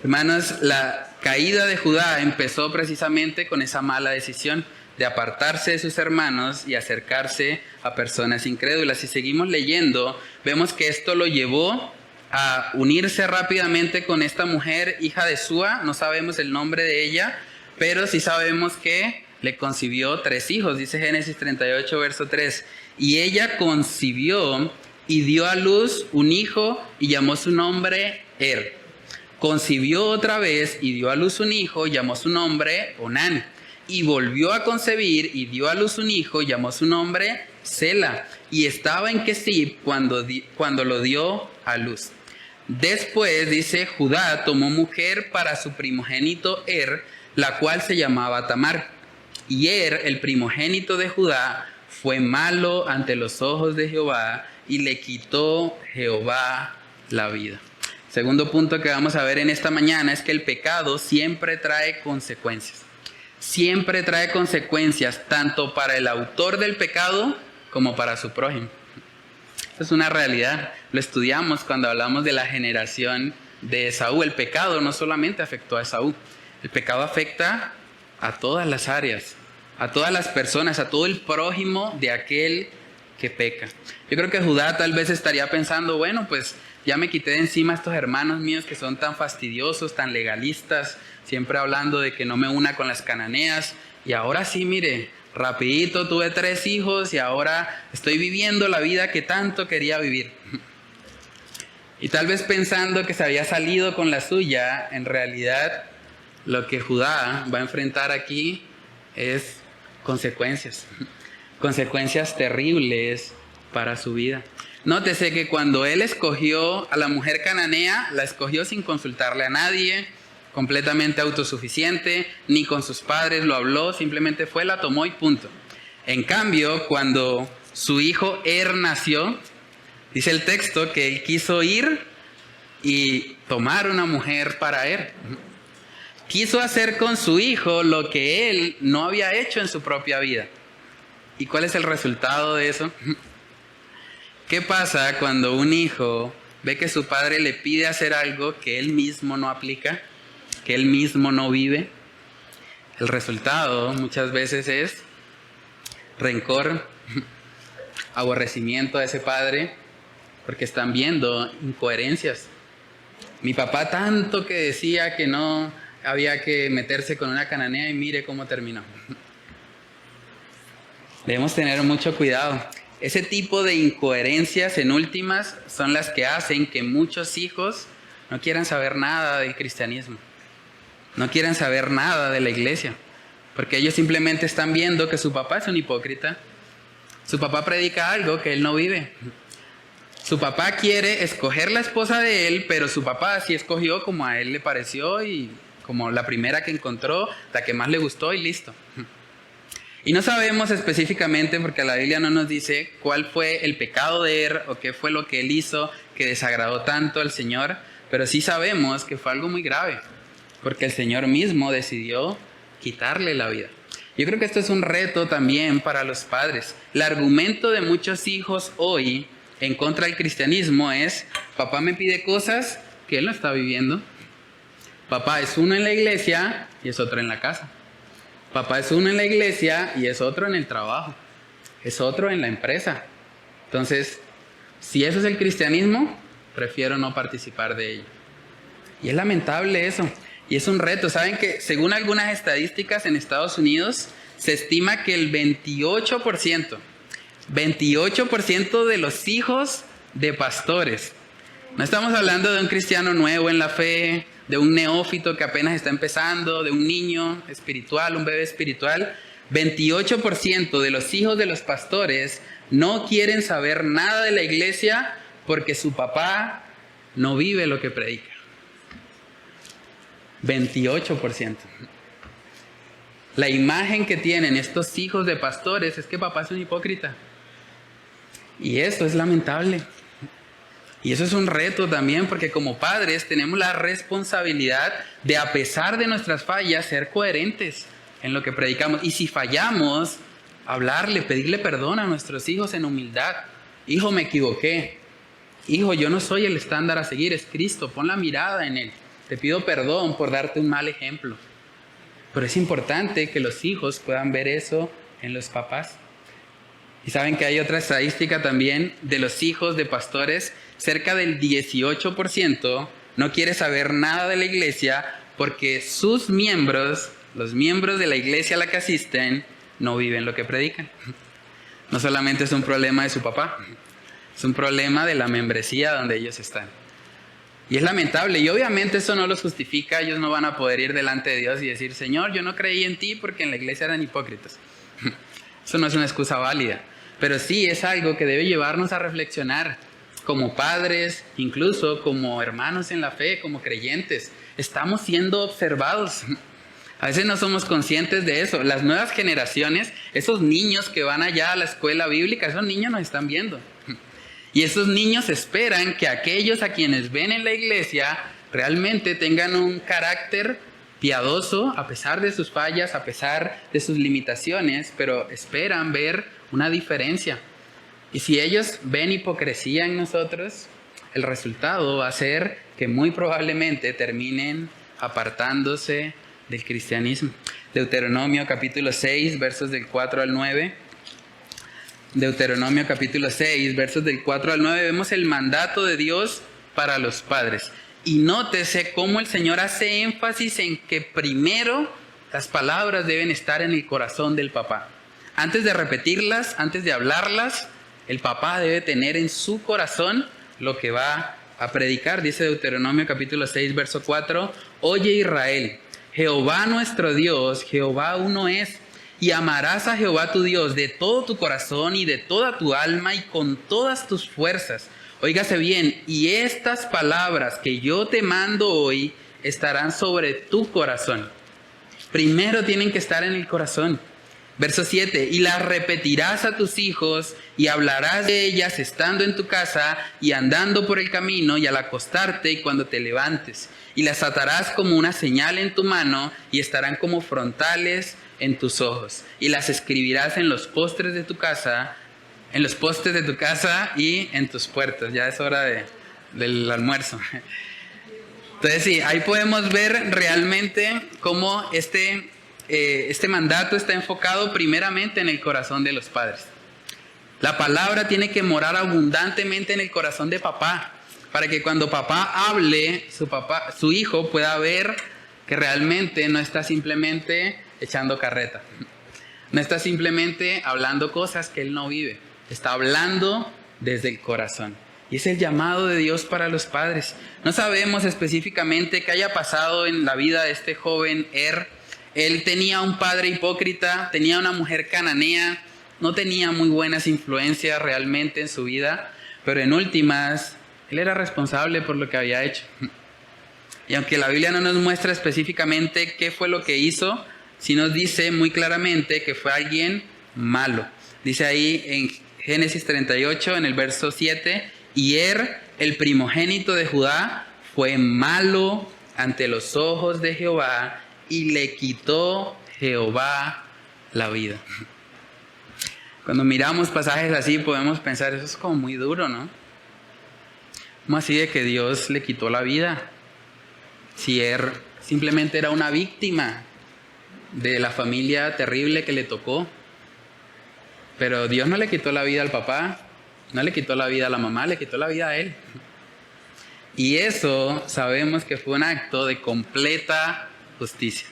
Hermanos, la caída de Judá empezó precisamente con esa mala decisión de apartarse de sus hermanos y acercarse a personas incrédulas. Si seguimos leyendo, vemos que esto lo llevó a unirse rápidamente con esta mujer, hija de Súa. No sabemos el nombre de ella, pero sí sabemos que le concibió 3 hijos, dice Génesis 38, verso 3. Y ella concibió y dio a luz un hijo y llamó su nombre Er. Concibió otra vez y dio a luz un hijo y llamó su nombre Onán. Y volvió a concebir y dio a luz un hijo y llamó su nombre Sela. Y estaba en Kesib cuando lo dio a luz. Después, dice, Judá tomó mujer para su primogénito Er, la cual se llamaba Tamar. Y Er, el primogénito de Judá, fue malo ante los ojos de Jehová y le quitó Jehová la vida. Segundo punto que vamos a ver en esta mañana es que el pecado siempre trae consecuencias. Siempre trae consecuencias tanto para el autor del pecado como para su prójimo. Esto es una realidad. Lo estudiamos cuando hablamos de la generación de Esaú. El pecado no solamente afectó a Esaú. El pecado afecta a todas las áreas, a todas las personas, a todo el prójimo de aquel que peca. Yo creo que Judá tal vez estaría pensando, bueno, pues ya me quité de encima a estos hermanos míos que son tan fastidiosos, tan legalistas, siempre hablando de que no me una con las cananeas. Y ahora sí, mire, rapidito tuve 3 hijos y ahora estoy viviendo la vida que tanto quería vivir. Y tal vez pensando que se había salido con la suya, en realidad lo que Judá va a enfrentar aquí es consecuencias. Consecuencias terribles para su vida. Nótese que cuando él escogió a la mujer cananea, la escogió sin consultarle a nadie, completamente autosuficiente, ni con sus padres lo habló, simplemente fue, la tomó y punto. En cambio, cuando su hijo Er nació, dice el texto que él quiso ir y tomar una mujer para Er. Quiso hacer con su hijo lo que él no había hecho en su propia vida. ¿Y cuál es el resultado de eso? ¿Qué pasa cuando un hijo ve que su padre le pide hacer algo que él mismo no aplica, que él mismo no vive? El resultado muchas veces es rencor, aborrecimiento a ese padre, porque están viendo incoherencias. Mi papá tanto que decía que no había que meterse con una cananea y mire cómo terminó. Debemos tener mucho cuidado. Ese tipo de incoherencias en últimas son las que hacen que muchos hijos no quieran saber nada del cristianismo. No quieran saber nada de la iglesia. Porque ellos simplemente están viendo que su papá es un hipócrita. Su papá predica algo que él no vive. Su papá quiere escoger la esposa de él, pero su papá sí escogió como a él le pareció y como la primera que encontró, la que más le gustó y listo. Y no sabemos específicamente, porque la Biblia no nos dice cuál fue el pecado de Er o qué fue lo que él hizo que desagradó tanto al Señor, pero sí sabemos que fue algo muy grave, porque el Señor mismo decidió quitarle la vida. Yo creo que esto es un reto también para los padres. El argumento de muchos hijos hoy en contra del cristianismo es: papá me pide cosas que él no está viviendo. Papá es uno en la iglesia y es otro en la casa. Papá es uno en la iglesia y es otro en el trabajo. Es otro en la empresa. Entonces, si eso es el cristianismo, prefiero no participar de ello. Y es lamentable eso. Y es un reto. Saben que según algunas estadísticas en Estados Unidos, se estima que el 28% de los hijos de pastores, no estamos hablando de un cristiano nuevo en la fe, de un neófito que apenas está empezando, de un niño espiritual, un bebé espiritual, 28% de los hijos de los pastores no quieren saber nada de la iglesia porque su papá no vive lo que predica. 28%. La imagen que tienen estos hijos de pastores es que papá es un hipócrita. Y eso es lamentable. Y eso es un reto también, porque como padres tenemos la responsabilidad de, a pesar de nuestras fallas, ser coherentes en lo que predicamos. Y si fallamos, hablarle, pedirle perdón a nuestros hijos en humildad. Hijo, me equivoqué. Hijo, yo no soy el estándar a seguir, es Cristo. Pon la mirada en Él. Te pido perdón por darte un mal ejemplo. Pero es importante que los hijos puedan ver eso en los papás. Y saben que hay otra estadística también de los hijos de pastores. Cerca del 18% no quiere saber nada de la iglesia porque sus miembros, los miembros de la iglesia a la que asisten, no viven lo que predican. No solamente es un problema de su papá, es un problema de la membresía donde ellos están. Y es lamentable, y obviamente eso no los justifica. Ellos no van a poder ir delante de Dios y decir: Señor, yo no creí en ti porque en la iglesia eran hipócritas. Eso no es una excusa válida, pero sí es algo que debe llevarnos a reflexionar como padres, incluso como hermanos en la fe, como creyentes. Estamos siendo observados. A veces no somos conscientes de eso. Las nuevas generaciones, esos niños que van allá a la escuela bíblica, esos niños nos están viendo. Y esos niños esperan que aquellos a quienes ven en la iglesia realmente tengan un carácter piadoso, a pesar de sus fallas, a pesar de sus limitaciones, pero esperan ver una diferencia. Y si ellos ven hipocresía en nosotros, el resultado va a ser que muy probablemente terminen apartándose del cristianismo. Deuteronomio capítulo 6, versos del 4 al 9. Deuteronomio capítulo 6, versos del 4 al 9, vemos el mandato de Dios para los padres. Y nótese cómo el Señor hace énfasis en que primero las palabras deben estar en el corazón del papá. Antes de repetirlas, antes de hablarlas, el papá debe tener en su corazón lo que va a predicar. Dice Deuteronomio capítulo 6, verso 4, Oye Israel, Jehová nuestro Dios, Jehová uno es. Y amarás a Jehová tu Dios de todo tu corazón y de toda tu alma y con todas tus fuerzas. Óigase bien, y estas palabras que yo te mando hoy estarán sobre tu corazón. Primero tienen que estar en el corazón. Verso 7, y las repetirás a tus hijos y hablarás de ellas estando en tu casa y andando por el camino y al acostarte y cuando te levantes. Y las atarás como una señal en tu mano y estarán como frontales en tus ojos. Y las escribirás en los postes de tu casa, y en tus puertas. Ya es hora del almuerzo. Entonces sí, ahí podemos ver realmente cómo este mandato está enfocado primeramente en el corazón de los padres. La palabra tiene que morar abundantemente en el corazón de papá, para que cuando papá hable, su hijo pueda ver que realmente no está simplemente echando carreta. No está simplemente hablando cosas que él no vive. Está hablando desde el corazón. Y es el llamado de Dios para los padres. No sabemos específicamente qué haya pasado en la vida de este joven Él tenía un padre hipócrita, tenía una mujer cananea, no tenía muy buenas influencias realmente en su vida, pero en últimas, él era responsable por lo que había hecho. Y aunque la Biblia no nos muestra específicamente qué fue lo que hizo, sí nos dice muy claramente que fue alguien malo. Dice ahí en Génesis 38, en el verso 7, y el primogénito de Judá, fue malo ante los ojos de Jehová, y le quitó Jehová la vida. Cuando miramos pasajes así podemos pensar, eso es como muy duro, ¿no? ¿Cómo así de que Dios le quitó la vida? Si simplemente era una víctima de la familia terrible que le tocó. Pero Dios no le quitó la vida al papá, no le quitó la vida a la mamá, le quitó la vida a él. Y eso sabemos que fue un acto de completa justicia.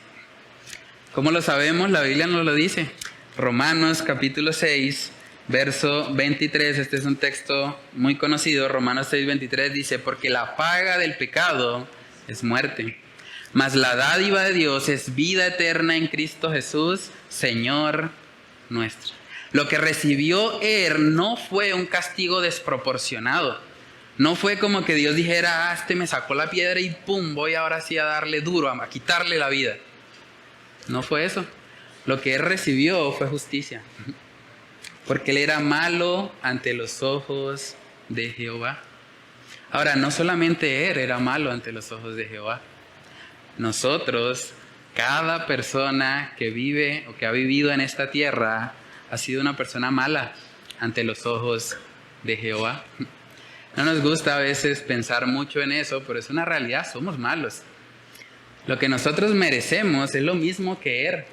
¿Cómo lo sabemos? La Biblia nos lo dice. Romanos capítulo 6, verso 23. Este es un texto muy conocido. Romanos 6, 23 dice: porque la paga del pecado es muerte, mas la dádiva de Dios es vida eterna en Cristo Jesús, Señor nuestro. Lo que recibió no fue un castigo desproporcionado. No fue como que Dios dijera, este me sacó la piedra y pum, voy ahora sí a darle duro, a quitarle la vida. No fue eso. Lo que recibió fue justicia. Porque él era malo ante los ojos de Jehová. Ahora, no solamente él era malo ante los ojos de Jehová. Nosotros, cada persona que vive o que ha vivido en esta tierra, ha sido una persona mala ante los ojos de Jehová. No nos gusta a veces pensar mucho en eso, pero es una realidad, somos malos. Lo que nosotros merecemos es lo mismo que él.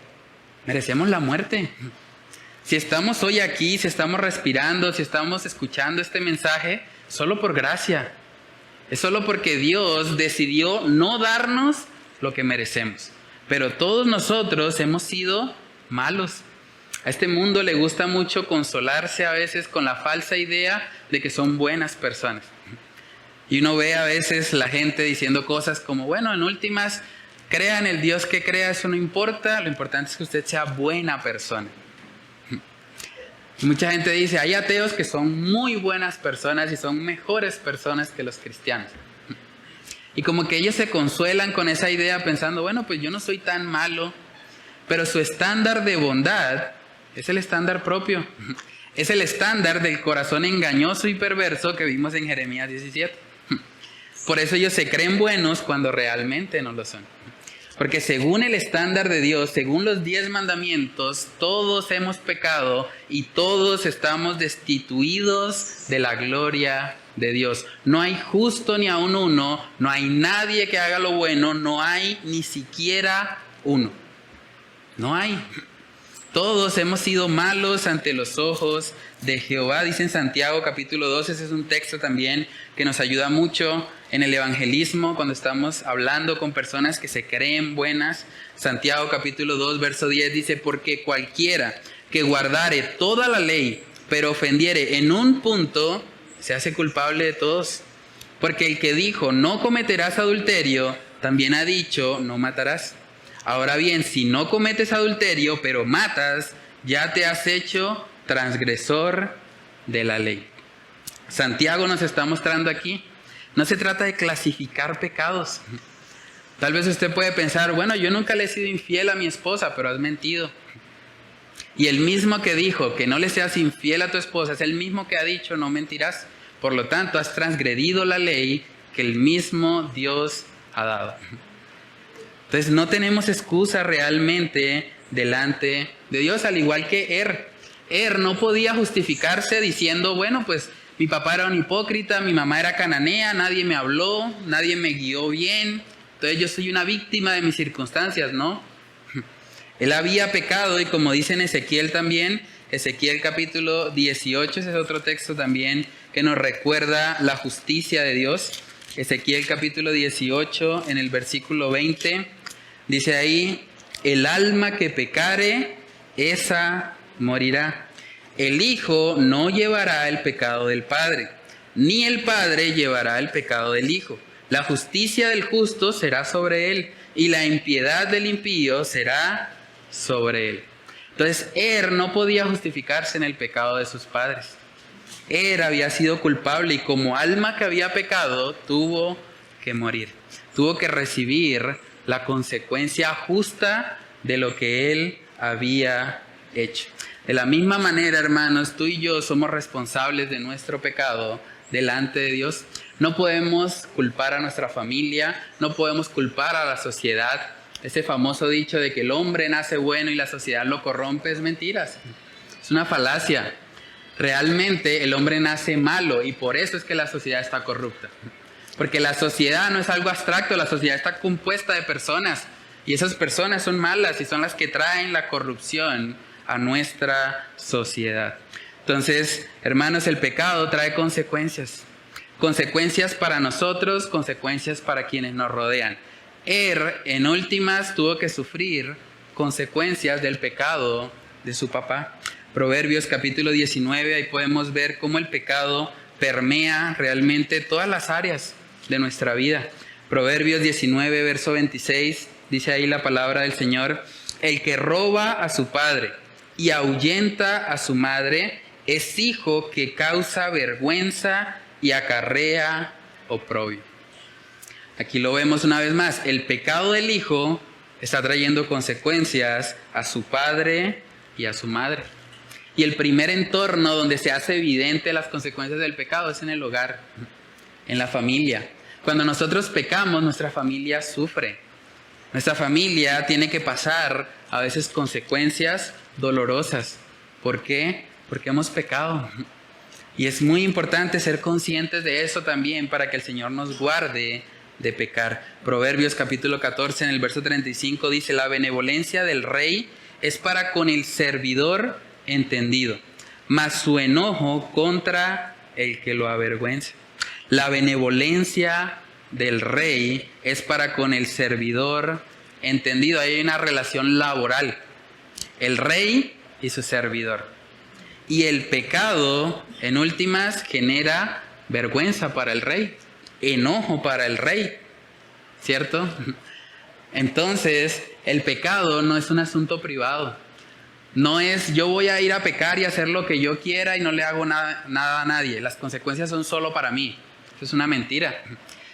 Merecemos la muerte. Si estamos hoy aquí, si estamos respirando, si estamos escuchando este mensaje, solo por gracia. Es solo porque Dios decidió no darnos lo que merecemos. Pero todos nosotros hemos sido malos. A este mundo le gusta mucho consolarse a veces con la falsa idea de que son buenas personas. Y uno ve a veces la gente diciendo cosas como, bueno, en últimas, crea en el Dios que crea, eso no importa, lo importante es que usted sea buena persona. Y mucha gente dice, hay ateos que son muy buenas personas y son mejores personas que los cristianos. Y como que ellos se consuelan con esa idea pensando, bueno, pues yo no soy tan malo, pero su estándar de bondad es el estándar propio. Es el estándar del corazón engañoso y perverso que vimos en Jeremías 17. Por eso ellos se creen buenos cuando realmente no lo son. Porque según el estándar de Dios, según los 10 mandamientos, todos hemos pecado y todos estamos destituidos de la gloria de Dios. No hay justo ni aun uno, no hay nadie que haga lo bueno, no hay ni siquiera uno. No hay. Todos hemos sido malos ante los ojos de Jehová, dice en Santiago capítulo 2, ese es un texto también que nos ayuda mucho en el evangelismo cuando estamos hablando con personas que se creen buenas. Santiago capítulo 2, verso 10 dice, porque cualquiera que guardare toda la ley, pero ofendiere en un punto, se hace culpable de todos. Porque el que dijo, no cometerás adulterio, también ha dicho, no matarás. Ahora bien, si no cometes adulterio, pero matas, ya te has hecho transgresor de la ley. Santiago nos está mostrando aquí, no se trata de clasificar pecados. Tal vez usted puede pensar, bueno, yo nunca le he sido infiel a mi esposa, pero has mentido. Y el mismo que dijo que no le seas infiel a tu esposa es el mismo que ha dicho, no mentirás. Por lo tanto, has transgredido la ley que el mismo Dios ha dado. Entonces no tenemos excusa realmente delante de Dios, al igual que no podía justificarse diciendo, bueno, pues mi papá era un hipócrita, mi mamá era cananea, nadie me habló, nadie me guió bien, entonces yo soy una víctima de mis circunstancias, ¿no? Él había pecado y como dice en Ezequiel también, Ezequiel capítulo 18, ese es otro texto también que nos recuerda la justicia de Dios. Ezequiel capítulo 18 en el versículo 20 dice ahí, el alma que pecare, esa morirá. El hijo no llevará el pecado del padre, ni el padre llevará el pecado del hijo. La justicia del justo será sobre él y la impiedad del impío será sobre él. Entonces, no podía justificarse en el pecado de sus padres. Había sido culpable y como alma que había pecado, tuvo que morir. Tuvo que recibir la consecuencia justa de lo que él había hecho. De la misma manera, hermanos, tú y yo somos responsables de nuestro pecado delante de Dios. No podemos culpar a nuestra familia, no podemos culpar a la sociedad. Ese famoso dicho de que el hombre nace bueno y la sociedad lo corrompe es mentiras. Es una falacia. Realmente el hombre nace malo y por eso es que la sociedad está corrupta. Porque la sociedad no es algo abstracto, la sociedad está compuesta de personas y esas personas son malas y son las que traen la corrupción a nuestra sociedad. Entonces, hermanos, el pecado trae consecuencias. Consecuencias para nosotros, consecuencias para quienes nos rodean. En últimas, tuvo que sufrir consecuencias del pecado de su papá. Proverbios capítulo 19, ahí podemos ver cómo el pecado permea realmente todas las áreas de nuestra vida. Proverbios 19, verso 26, dice ahí la palabra del Señor, el que roba a su padre y ahuyenta a su madre es hijo que causa vergüenza y acarrea oprobio. Aquí lo vemos una vez más. El pecado del hijo está trayendo consecuencias a su padre y a su madre. Y el primer entorno donde se hace evidente las consecuencias del pecado es en el hogar, en la familia. Cuando nosotros pecamos, nuestra familia sufre. Nuestra familia tiene que pasar a veces consecuencias dolorosas. ¿Por qué? Porque hemos pecado. Y es muy importante ser conscientes de eso también para que el Señor nos guarde de pecar. Proverbios capítulo 14 en el verso 35 dice: la benevolencia del rey es para con el servidor entendido, mas su enojo contra el que lo avergüenza. La benevolencia del rey es para con el servidor entendido. Hay una relación laboral, el rey y su servidor. Y el pecado, en últimas, genera vergüenza para el rey, enojo para el rey, ¿cierto? Entonces, el pecado no es un asunto privado. No es yo voy a ir a pecar y hacer lo que yo quiera y no le hago nada a nadie. Las consecuencias son solo para mí. Eso es una mentira.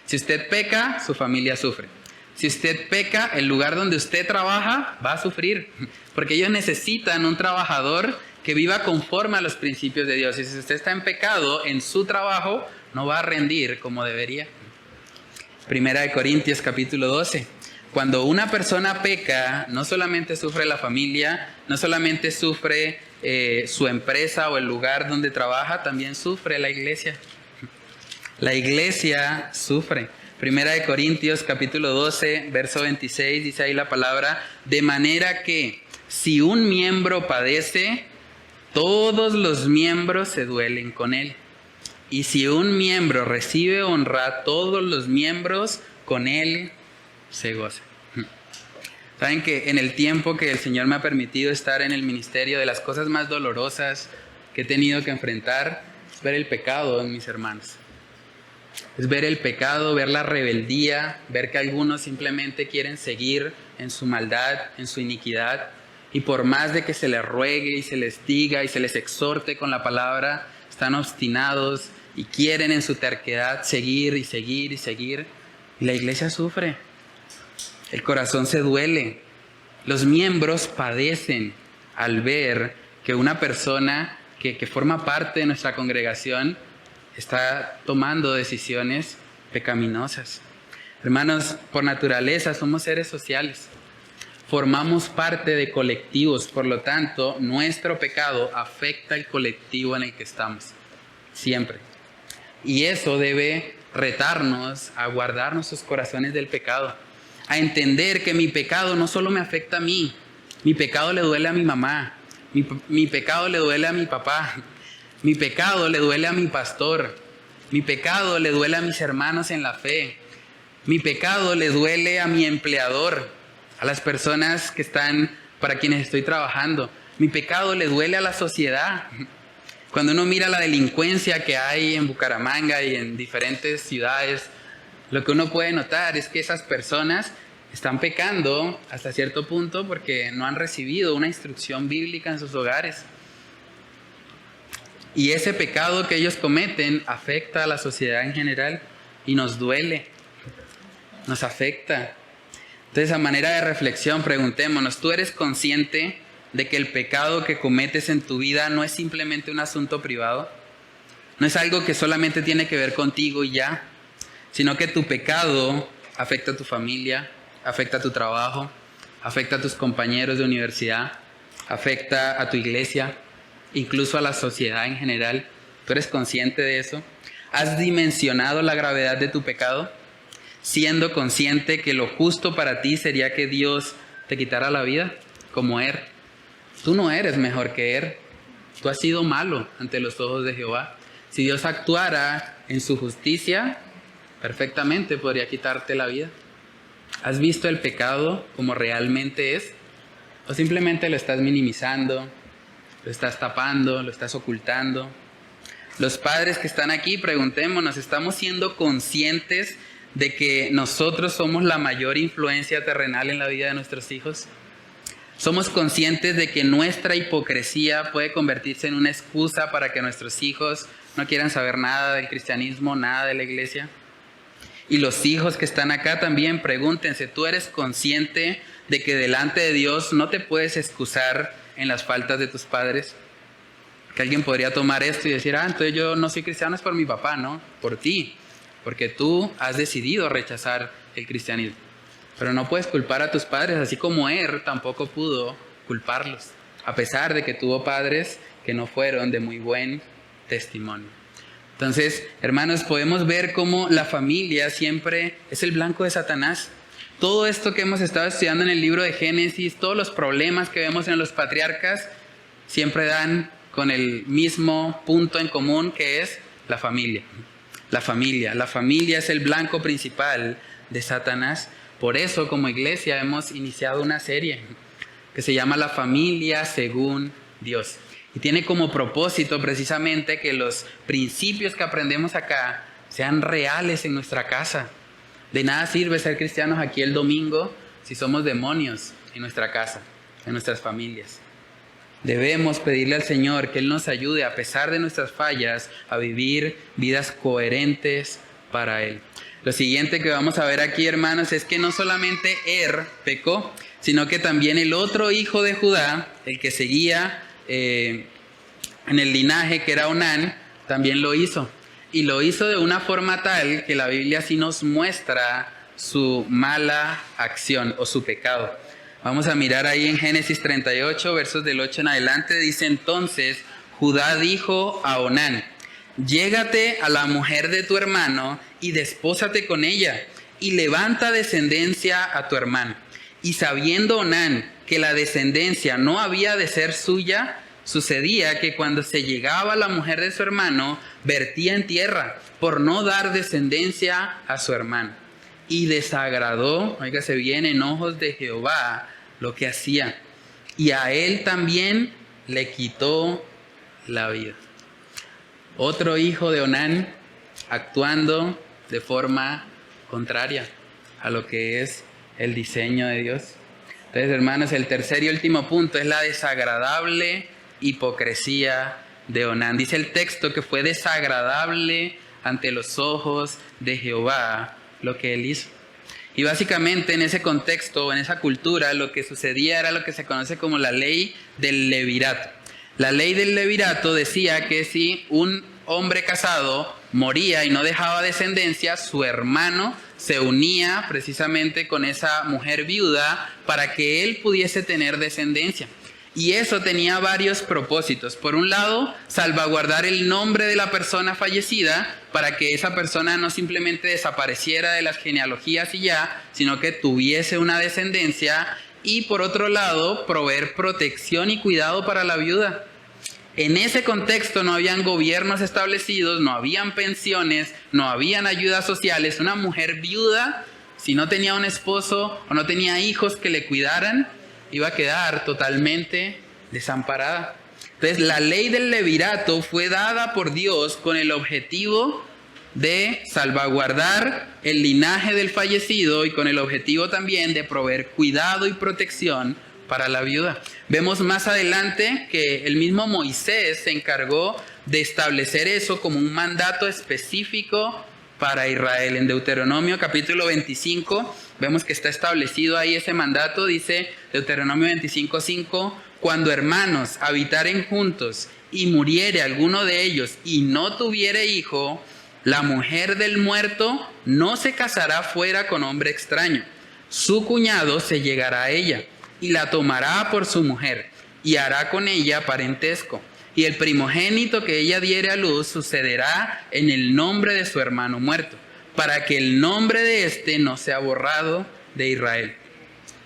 Si usted peca, su familia sufre. Si usted peca, el lugar donde usted trabaja va a sufrir. Porque ellos necesitan un trabajador que viva conforme a los principios de Dios. Y si usted está en pecado, en su trabajo no va a rendir como debería. Primera de Corintios capítulo 12. Cuando una persona peca, no solamente sufre la familia, no solamente sufre su empresa o el lugar donde trabaja, también sufre la iglesia. La iglesia sufre. Primera de Corintios capítulo 12, verso 26, dice ahí la palabra: de manera que si un miembro padece, todos los miembros se duelen con él. Y si un miembro recibe honra, todos los miembros con él se gozan. Saben que en el tiempo que el Señor me ha permitido estar en el ministerio, de las cosas más dolorosas que he tenido que enfrentar es ver el pecado en mis hermanos. Es ver el pecado, ver la rebeldía, ver que algunos simplemente quieren seguir en su maldad, en su iniquidad. Y por más de que se les ruegue y se les diga y se les exhorte con la palabra, están obstinados y quieren en su terquedad seguir y seguir y seguir. Y la iglesia sufre. El corazón se duele. Los miembros padecen al ver que una persona que forma parte de nuestra congregación está tomando decisiones pecaminosas. Hermanos, por naturaleza somos seres sociales. Formamos parte de colectivos, por lo tanto, nuestro pecado afecta al colectivo en el que estamos, siempre. Y eso debe retarnos a guardar nuestros corazones del pecado, a entender que mi pecado no solo me afecta a mí, mi pecado le duele a mi mamá, mi pecado le duele a mi papá, mi pecado le duele a mi pastor, mi pecado le duele a mis hermanos en la fe, mi pecado le duele a mi empleador, a las personas que están para quienes estoy trabajando. Mi pecado le duele a la sociedad. Cuando uno mira la delincuencia que hay en Bucaramanga y en diferentes ciudades, lo que uno puede notar es que esas personas están pecando hasta cierto punto porque no han recibido una instrucción bíblica en sus hogares. Y ese pecado que ellos cometen afecta a la sociedad en general y nos duele, nos afecta. Entonces, a manera de reflexión, preguntémonos, ¿tú eres consciente de que el pecado que cometes en tu vida no es simplemente un asunto privado? No es algo que solamente tiene que ver contigo y ya, sino que tu pecado afecta a tu familia, afecta a tu trabajo, afecta a tus compañeros de universidad, afecta a tu iglesia, incluso a la sociedad en general. ¿Tú eres consciente de eso? ¿Has dimensionado la gravedad de tu pecado? Siendo consciente que lo justo para ti sería que Dios te quitara la vida, como Er. Tú no eres mejor que Er. Tú has sido malo ante los ojos de Jehová. Si Dios actuara en su justicia, perfectamente podría quitarte la vida. ¿Has visto el pecado como realmente es? ¿O simplemente lo estás minimizando, lo estás tapando, lo estás ocultando? Los padres que están aquí, preguntémonos, ¿estamos siendo conscientes de que nosotros somos la mayor influencia terrenal en la vida de nuestros hijos? Somos conscientes de que nuestra hipocresía puede convertirse en una excusa para que nuestros hijos no quieran saber nada del cristianismo, nada de la iglesia. Y los hijos que están acá también, pregúntense, ¿tú eres consciente de que delante de Dios no te puedes excusar en las faltas de tus padres? Que alguien podría tomar esto y decir, entonces yo no soy cristiano, es por mi papá, ¿no? Por ti, porque tú has decidido rechazar el cristianismo. Pero no puedes culpar a tus padres, así como tampoco pudo culparlos, a pesar de que tuvo padres que no fueron de muy buen testimonio. Entonces, hermanos, podemos ver cómo la familia siempre es el blanco de Satanás. Todo esto que hemos estado estudiando en el libro de Génesis, todos los problemas que vemos en los patriarcas, siempre dan con el mismo punto en común, que es la familia. La familia es el blanco principal de Satanás. Por eso, como iglesia, hemos iniciado una serie que se llama La familia según Dios. Y tiene como propósito precisamente que los principios que aprendemos acá sean reales en nuestra casa. De nada sirve ser cristianos aquí el domingo si somos demonios en nuestra casa, en nuestras familias. Debemos pedirle al Señor que Él nos ayude, a pesar de nuestras fallas, a vivir vidas coherentes para Él. Lo siguiente que vamos a ver aquí, hermanos, es que no solamente pecó, sino que también el otro hijo de Judá, el que seguía en el linaje, que era Onán, también lo hizo. Y lo hizo de una forma tal que la Biblia sí nos muestra su mala acción o su pecado. Vamos a mirar ahí en Génesis 38, versos del 8 en adelante. Dice entonces, Judá dijo a Onán, llégate a la mujer de tu hermano y despósate con ella, y levanta descendencia a tu hermano. Y sabiendo Onán que la descendencia no había de ser suya, sucedía que cuando se llegaba a la mujer de su hermano, vertía en tierra, por no dar descendencia a su hermano. Y desagradó, óigase bien, en ojos de Jehová lo que hacía, y a él también le quitó la vida. Otro hijo de Onán actuando de forma contraria a lo que es el diseño de Dios. Entonces, hermanos, el tercer y último punto es la desagradable hipocresía de Onán. Dice el texto que fue desagradable ante los ojos de Jehová lo que él hizo. Y básicamente en ese contexto, en esa cultura, lo que sucedía era lo que se conoce como la ley del levirato. La ley del levirato decía que si un hombre casado moría y no dejaba descendencia, su hermano se unía precisamente con esa mujer viuda para que él pudiese tener descendencia. Y eso tenía varios propósitos. Por un lado, salvaguardar el nombre de la persona fallecida para que esa persona no simplemente desapareciera de las genealogías y ya, sino que tuviese una descendencia. Y por otro lado, proveer protección y cuidado para la viuda. En ese contexto no habían gobiernos establecidos, no habían pensiones, no habían ayudas sociales. Una mujer viuda, si no tenía un esposo o no tenía hijos que le cuidaran, iba a quedar totalmente desamparada. Entonces, la ley del levirato fue dada por Dios con el objetivo de salvaguardar el linaje del fallecido y con el objetivo también de proveer cuidado y protección para la viuda. Vemos más adelante que el mismo Moisés se encargó de establecer eso como un mandato específico para Israel. En Deuteronomio capítulo 25 vemos que está establecido ahí ese mandato. Dice Deuteronomio 25:5, cuando hermanos habitaren juntos y muriere alguno de ellos y no tuviere hijo, la mujer del muerto no se casará fuera con hombre extraño. Su cuñado se llegará a ella y la tomará por su mujer y hará con ella parentesco. Y el primogénito que ella diere a luz sucederá en el nombre de su hermano muerto, para que el nombre de éste no sea borrado de Israel.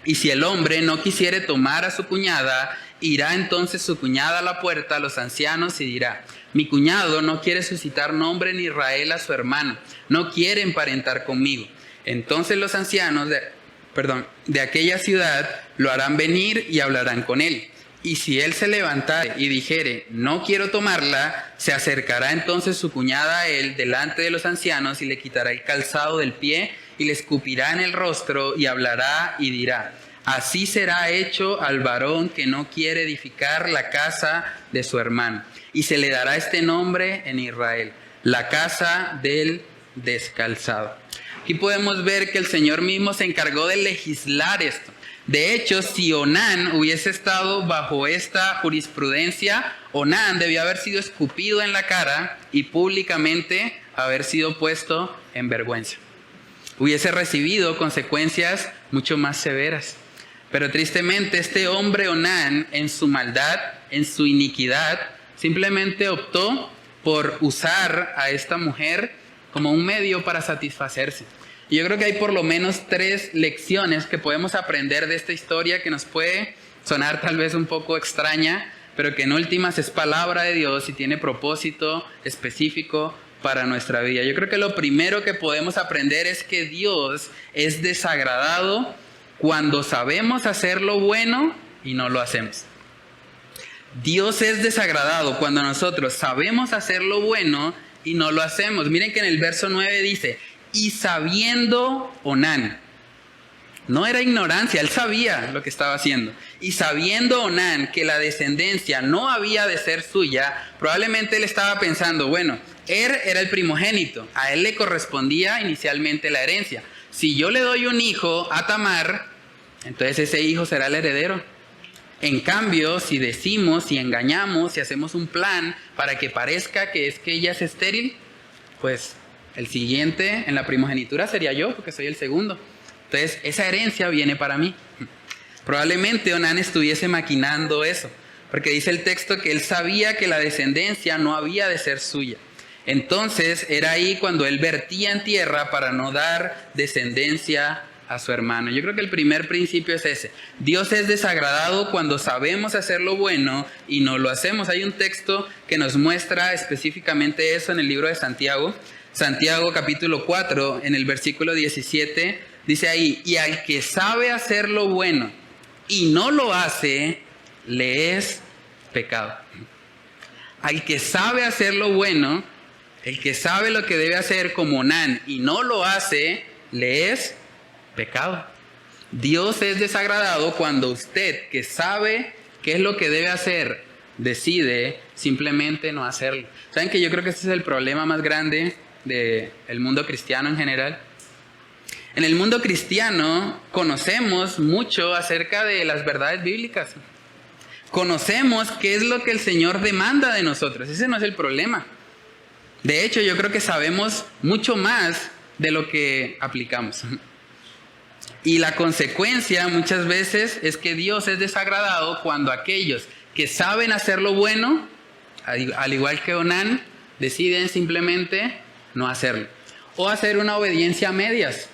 Y si el hombre no quisiere tomar a su cuñada, irá entonces su cuñada a la puerta a los ancianos y dirá, mi cuñado no quiere suscitar nombre en Israel a su hermano, no quiere emparentar conmigo. Entonces los ancianos de aquella ciudad lo harán venir y hablarán con él. Y si él se levantare y dijere, no quiero tomarla, se acercará entonces su cuñada a él delante de los ancianos y le quitará el calzado del pie y le escupirá en el rostro y hablará y dirá, Así será hecho al varón que no quiere edificar la casa de su hermano. Y se le dará este nombre en Israel: la casa del descalzado. Aquí podemos ver que el Señor mismo se encargó de legislar esto. De hecho, si Onán hubiese estado bajo esta jurisprudencia, Onán debió haber sido escupido en la cara y públicamente haber sido puesto en vergüenza. Hubiese recibido consecuencias mucho más severas. Pero tristemente este hombre Onán, en su maldad, en su iniquidad, simplemente optó por usar a esta mujer como un medio para satisfacerse. Y yo creo que hay por lo menos 3 lecciones que podemos aprender de esta historia, que nos puede sonar tal vez un poco extraña, pero que en últimas es palabra de Dios y tiene propósito específico para nuestra vida. Yo creo que lo primero que podemos aprender es que Dios es desagradado cuando sabemos hacer lo bueno y no lo hacemos. Dios es desagradado cuando nosotros sabemos hacer lo bueno y no lo hacemos. Miren que en el verso 9 dice: y sabiendo Onán. No era ignorancia, él sabía lo que estaba haciendo. Y sabiendo Onán que la descendencia no había de ser suya, probablemente él estaba pensando, bueno, era el primogénito, a él le correspondía inicialmente la herencia. Si yo le doy un hijo a Tamar, entonces ese hijo será el heredero. En cambio, si decimos, si engañamos, si hacemos un plan para que parezca que es que ella es estéril, pues el siguiente en la primogenitura sería yo, porque soy el segundo. Entonces, esa herencia viene para mí. Probablemente Onán estuviese maquinando eso, porque dice el texto que él sabía que la descendencia no había de ser suya. Entonces, era ahí cuando él vertía en tierra para no dar descendencia a su hermano. Yo creo que el primer principio es ese. Dios es desagradado cuando sabemos hacer lo bueno y no lo hacemos. Hay un texto que nos muestra específicamente eso en el libro de Santiago. Santiago capítulo 4, en el versículo 17, dice ahí: y al que sabe hacer lo bueno y no lo hace, le es pecado. Al que sabe hacer lo bueno, el que sabe lo que debe hacer como Onán y no lo hace, le es pecado. Dios es desagradado cuando usted, que sabe qué es lo que debe hacer, decide simplemente no hacerlo. ¿Saben que yo creo que ese es el problema más grande del mundo cristiano en general? En el mundo cristiano conocemos mucho acerca de las verdades bíblicas. Conocemos qué es lo que el Señor demanda de nosotros. Ese no es el problema. De hecho, yo creo que sabemos mucho más de lo que aplicamos. Y la consecuencia muchas veces es que Dios es desagradado cuando aquellos que saben hacer lo bueno, al igual que Onán, deciden simplemente no hacerlo. O hacer una obediencia a medias.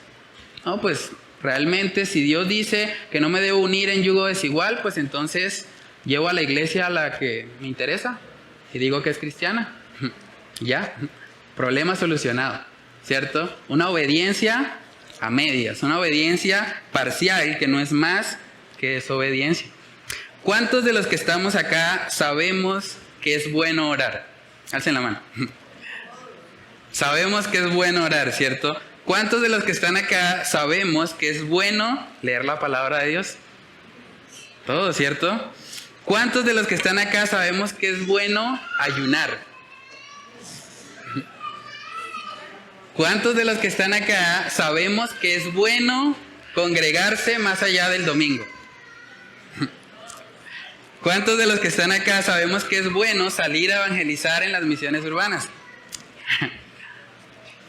No, pues realmente si Dios dice que no me debo unir en yugo desigual, pues entonces llevo a la iglesia a la que me interesa y digo que es cristiana. Ya, problema solucionado, ¿cierto? Una obediencia a medias, una obediencia parcial que no es más que desobediencia. ¿Cuántos de los que estamos acá sabemos que es bueno orar? Alcen la mano. Sabemos que es bueno orar, ¿cierto? ¿Cuántos de los que están acá sabemos que es bueno leer la palabra de Dios? Todos, ¿cierto? ¿Cuántos de los que están acá sabemos que es bueno ayunar? ¿Cuántos de los que están acá sabemos que es bueno congregarse más allá del domingo? ¿Cuántos de los que están acá sabemos que es bueno salir a evangelizar en las misiones urbanas?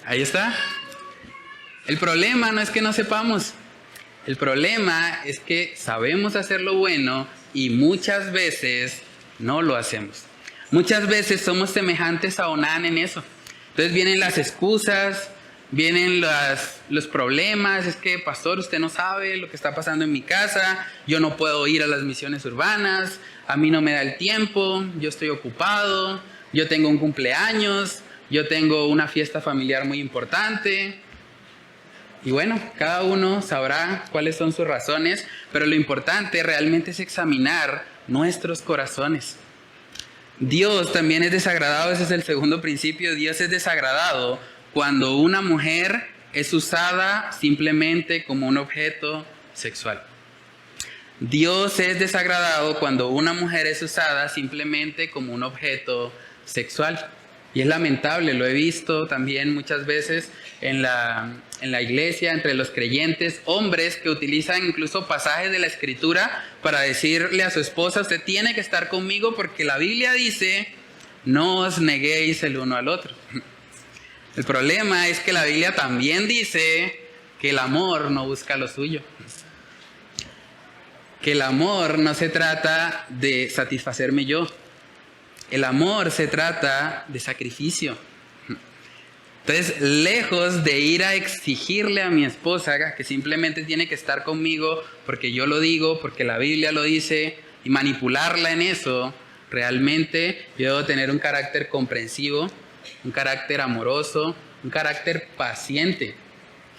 Ahí está. El problema no es que no sepamos. El problema es que sabemos hacer lo bueno y muchas veces no lo hacemos. Muchas veces somos semejantes a Onán en eso. Entonces vienen las excusas, vienen los problemas. Es que, pastor, usted no sabe lo que está pasando en mi casa. Yo no puedo ir a las misiones urbanas. A mí no me da el tiempo. Yo estoy ocupado. Yo tengo un cumpleaños. Yo tengo una fiesta familiar muy importante. Y bueno, cada uno sabrá cuáles son sus razones. Pero lo importante realmente es examinar nuestros corazones. Dios también es desagradado, ese es el segundo principio. Dios es desagradado cuando una mujer es usada simplemente como un objeto sexual. Dios es desagradado cuando una mujer es usada simplemente como un objeto sexual. Y es lamentable, lo he visto también muchas veces en la iglesia, entre los creyentes, hombres que utilizan incluso pasajes de la Escritura para decirle a su esposa: usted tiene que estar conmigo porque la Biblia dice, no os neguéis el uno al otro. El problema es que la Biblia también dice que el amor no busca lo suyo. Que el amor no se trata de satisfacerme yo. El amor se trata de sacrificio. Entonces, lejos de ir a exigirle a mi esposa que simplemente tiene que estar conmigo porque yo lo digo, porque la Biblia lo dice, y manipularla en eso, realmente yo debo tener un carácter comprensivo, un carácter amoroso, un carácter paciente.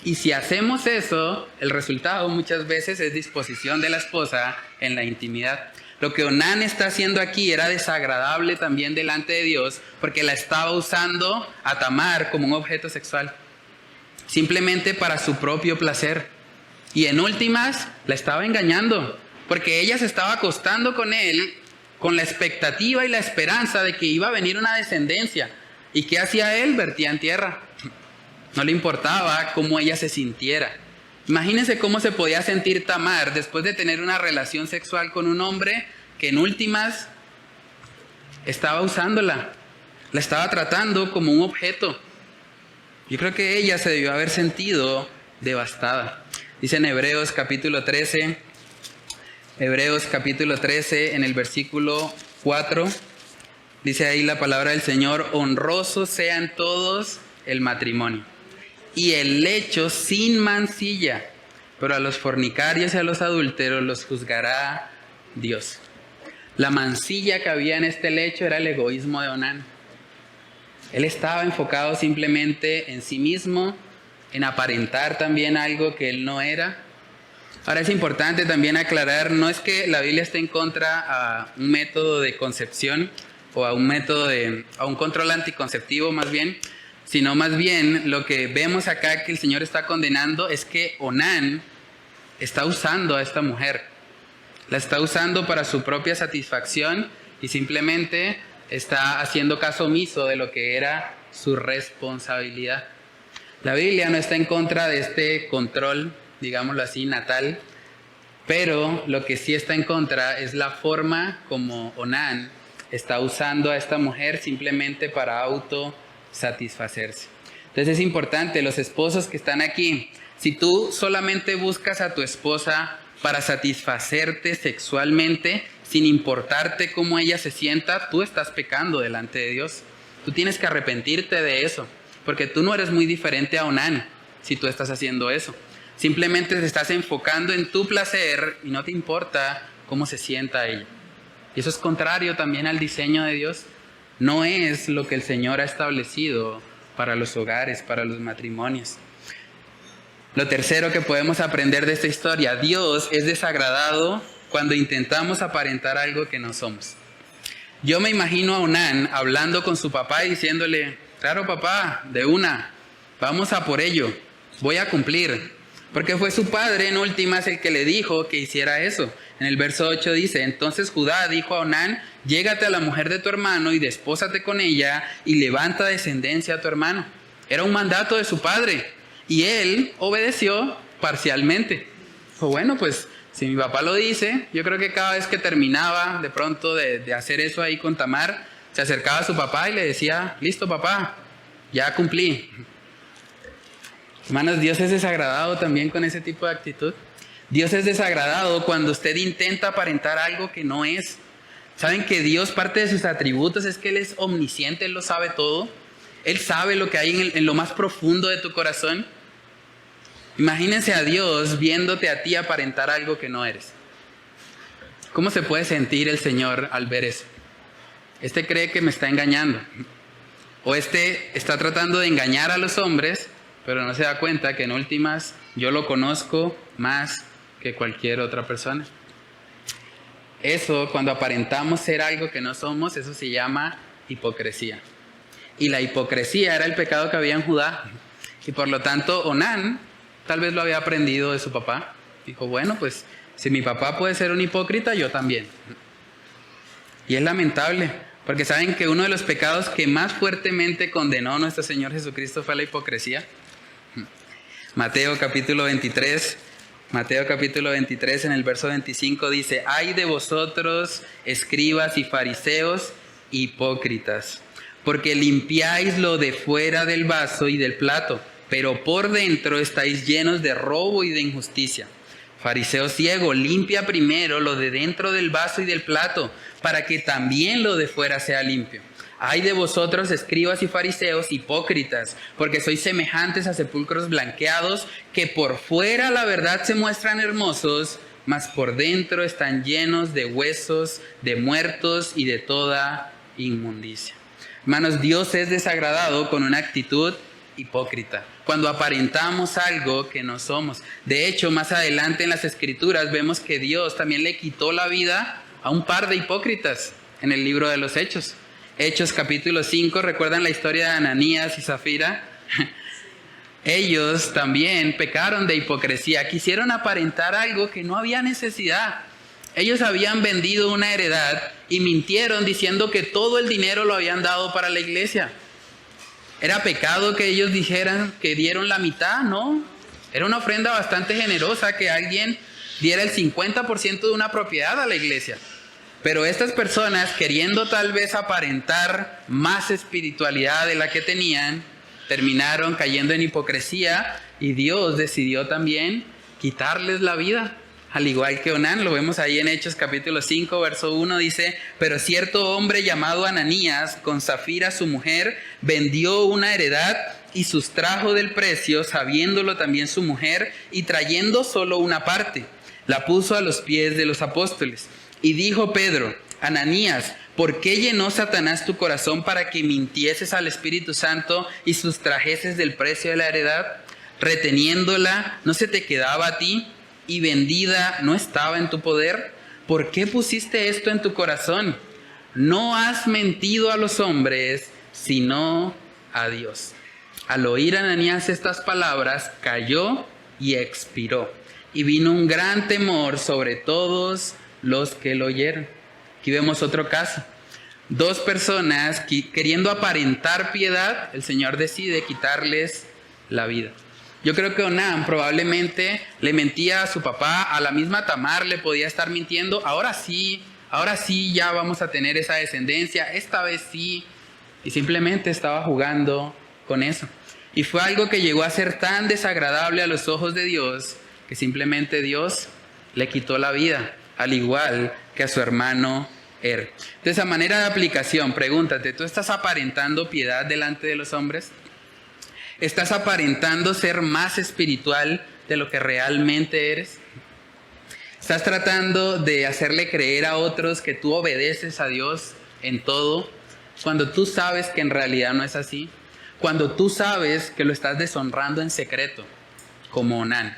Y si hacemos eso, el resultado muchas veces es disposición de la esposa en la intimidad. Lo que Onán está haciendo aquí era desagradable también delante de Dios porque la estaba usando a Tamar como un objeto sexual, simplemente para su propio placer. Y en últimas la estaba engañando porque ella se estaba acostando con él con la expectativa y la esperanza de que iba a venir una descendencia. ¿Y qué hacía él? Vertía en tierra. No le importaba cómo ella se sintiera. Imagínense cómo se podía sentir Tamar después de tener una relación sexual con un hombre que en últimas estaba usándola, la estaba tratando como un objeto. Yo creo que ella se debió haber sentido devastada. Dice en Hebreos capítulo 13, en el versículo 4, dice ahí la palabra del Señor: honrosos sean todos el matrimonio y el lecho sin mancilla, pero a los fornicarios y a los adúlteros los juzgará Dios. La mancilla que había en este lecho era el egoísmo de Onán. Él estaba enfocado simplemente en sí mismo, en aparentar también algo que él no era. Ahora es importante también aclarar, no es que la Biblia esté en contra a un método de concepción o a un control anticonceptivo más bien, sino más bien lo que vemos acá que el Señor está condenando es que Onán está usando a esta mujer. La está usando para su propia satisfacción y simplemente está haciendo caso omiso de lo que era su responsabilidad. La Biblia no está en contra de este control, digámoslo así, natal, pero lo que sí está en contra es la forma como Onán está usando a esta mujer simplemente para autosatisfacerse. Entonces es importante, los esposos que están aquí, si tú solamente buscas a tu esposa para satisfacerte sexualmente, sin importarte cómo ella se sienta, tú estás pecando delante de Dios. Tú tienes que arrepentirte de eso, porque tú no eres muy diferente a Onán si tú estás haciendo eso. Simplemente te estás enfocando en tu placer y no te importa cómo se sienta ella. Y eso es contrario también al diseño de Dios. No es lo que el Señor ha establecido para los hogares, para los matrimonios. Lo tercero que podemos aprender de esta historia: Dios es desagradado cuando intentamos aparentar algo que no somos. Yo me imagino a Onán hablando con su papá y diciéndole: claro papá, de una, vamos a por ello, voy a cumplir. Porque fue su padre en últimas el que le dijo que hiciera eso. En el verso 8 dice: entonces Judá dijo a Onán: llégate a la mujer de tu hermano y despósate con ella y levanta descendencia a tu hermano. Era un mandato de su padre y él obedeció parcialmente. Dijo: bueno, pues si mi papá lo dice. Yo creo que cada vez que terminaba de pronto de hacer eso ahí con Tamar, se acercaba a su papá y le decía: listo papá, ya cumplí. Hermanos, Dios es desagradado también con ese tipo de actitud. Dios es desagradado cuando usted intenta aparentar algo que no es. ¿Saben que Dios, parte de sus atributos es que Él es omnisciente, Él lo sabe todo? Él sabe lo que hay en lo más profundo de tu corazón. Imagínense a Dios viéndote a ti aparentar algo que no eres. ¿Cómo se puede sentir el Señor al ver eso? Este cree que me está engañando. O este está tratando de engañar a los hombres, pero no se da cuenta que en últimas yo lo conozco más que cualquier otra persona. Eso, cuando aparentamos ser algo que no somos, eso se llama hipocresía. Y la hipocresía era el pecado que había en Judá. Y por lo tanto, Onán tal vez lo había aprendido de su papá. Dijo, bueno, pues si mi papá puede ser un hipócrita, yo también. Y es lamentable, porque saben que uno de los pecados que más fuertemente condenó nuestro Señor Jesucristo fue la hipocresía. Mateo capítulo 23 en el verso 25 dice, ay de vosotros, escribas y fariseos, hipócritas, porque limpiáis lo de fuera del vaso y del plato, pero por dentro estáis llenos de robo y de injusticia. Fariseo ciego, limpia primero lo de dentro del vaso y del plato, para que también lo de fuera sea limpio. Ay de vosotros, escribas y fariseos, hipócritas, porque sois semejantes a sepulcros blanqueados, que por fuera la verdad se muestran hermosos, mas por dentro están llenos de huesos, de muertos y de toda inmundicia. Hermanos, Dios es desagradado con una actitud hipócrita, cuando aparentamos algo que no somos. De hecho, más adelante en las Escrituras vemos que Dios también le quitó la vida a un par de hipócritas en el libro de los Hechos. Hechos capítulo 5, ¿recuerdan la historia de Ananías y Zafira? Ellos también pecaron de hipocresía, quisieron aparentar algo que no había necesidad. Ellos habían vendido una heredad y mintieron diciendo que todo el dinero lo habían dado para la iglesia. ¿Era pecado que ellos dijeran que dieron la mitad? No. Era una ofrenda bastante generosa que alguien diera el 50% de una propiedad a la iglesia. Pero estas personas, queriendo tal vez aparentar más espiritualidad de la que tenían, terminaron cayendo en hipocresía y Dios decidió también quitarles la vida. Al igual que Onán, lo vemos ahí en Hechos capítulo 5, verso 1, dice, pero cierto hombre llamado Ananías, con Zafira su mujer, vendió una heredad y sustrajo del precio, sabiéndolo también su mujer, y trayendo solo una parte, la puso a los pies de los apóstoles. Y dijo Pedro, Ananías, ¿por qué llenó Satanás tu corazón para que mintieses al Espíritu Santo y sustrajeses del precio de la heredad? Reteniéndola, ¿no se te quedaba a ti? Y vendida, ¿no estaba en tu poder? ¿Por qué pusiste esto en tu corazón? No has mentido a los hombres, sino a Dios. Al oír Ananías estas palabras, cayó y expiró. Y vino un gran temor sobre todos los que lo oyeron. Aquí vemos otro caso. Dos personas queriendo aparentar piedad, el Señor decide quitarles la vida. Yo creo que Onán probablemente le mentía a su papá, a la misma Tamar le podía estar mintiendo. Ahora sí ya vamos a tener esa descendencia, esta vez sí. Y simplemente estaba jugando con eso. Y fue algo que llegó a ser tan desagradable a los ojos de Dios, que simplemente Dios le quitó la vida, al igual que a su hermano Er. Entonces, a manera de aplicación, pregúntate, ¿tú estás aparentando piedad delante de los hombres? ¿Estás aparentando ser más espiritual de lo que realmente eres? ¿Estás tratando de hacerle creer a otros que tú obedeces a Dios en todo, cuando tú sabes que en realidad no es así? Cuando tú sabes que lo estás deshonrando en secreto, como Onán.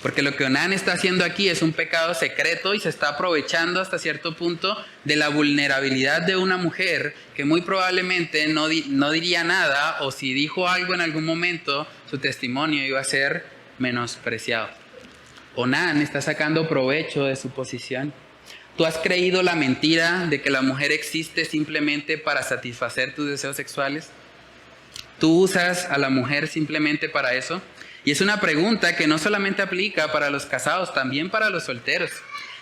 Porque lo que Onán está haciendo aquí es un pecado secreto y se está aprovechando hasta cierto punto de la vulnerabilidad de una mujer que muy probablemente no diría nada, o si dijo algo en algún momento, su testimonio iba a ser menospreciado. Onán está sacando provecho de su posición. ¿Tú has creído la mentira de que la mujer existe simplemente para satisfacer tus deseos sexuales? ¿Tú usas a la mujer simplemente para eso? Y es una pregunta que no solamente aplica para los casados, también para los solteros.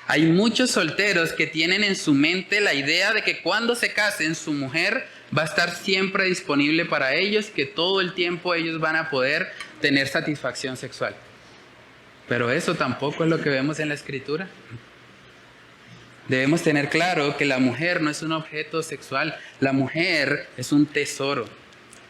Hay muchos solteros que tienen en su mente la idea de que cuando se casen, su mujer va a estar siempre disponible para ellos, que todo el tiempo ellos van a poder tener satisfacción sexual. Pero eso tampoco es lo que vemos en la Escritura. Debemos tener claro que la mujer no es un objeto sexual, la mujer es un tesoro.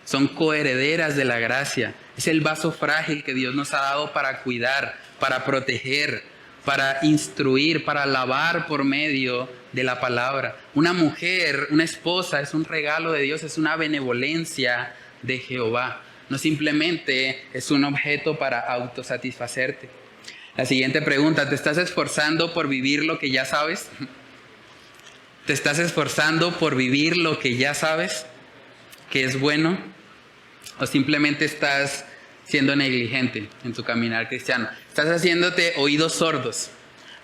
Son coherederas de la gracia. Es el vaso frágil que Dios nos ha dado para cuidar, para proteger, para instruir, para lavar por medio de la palabra. Una mujer, una esposa, es un regalo de Dios, es una benevolencia de Jehová. No simplemente es un objeto para autosatisfacerte. La siguiente pregunta, ¿te estás esforzando por vivir lo que ya sabes? ¿Te estás esforzando por vivir lo que ya sabes que es bueno? ¿O simplemente estás siendo negligente en tu caminar cristiano. Estás haciéndote oídos sordos.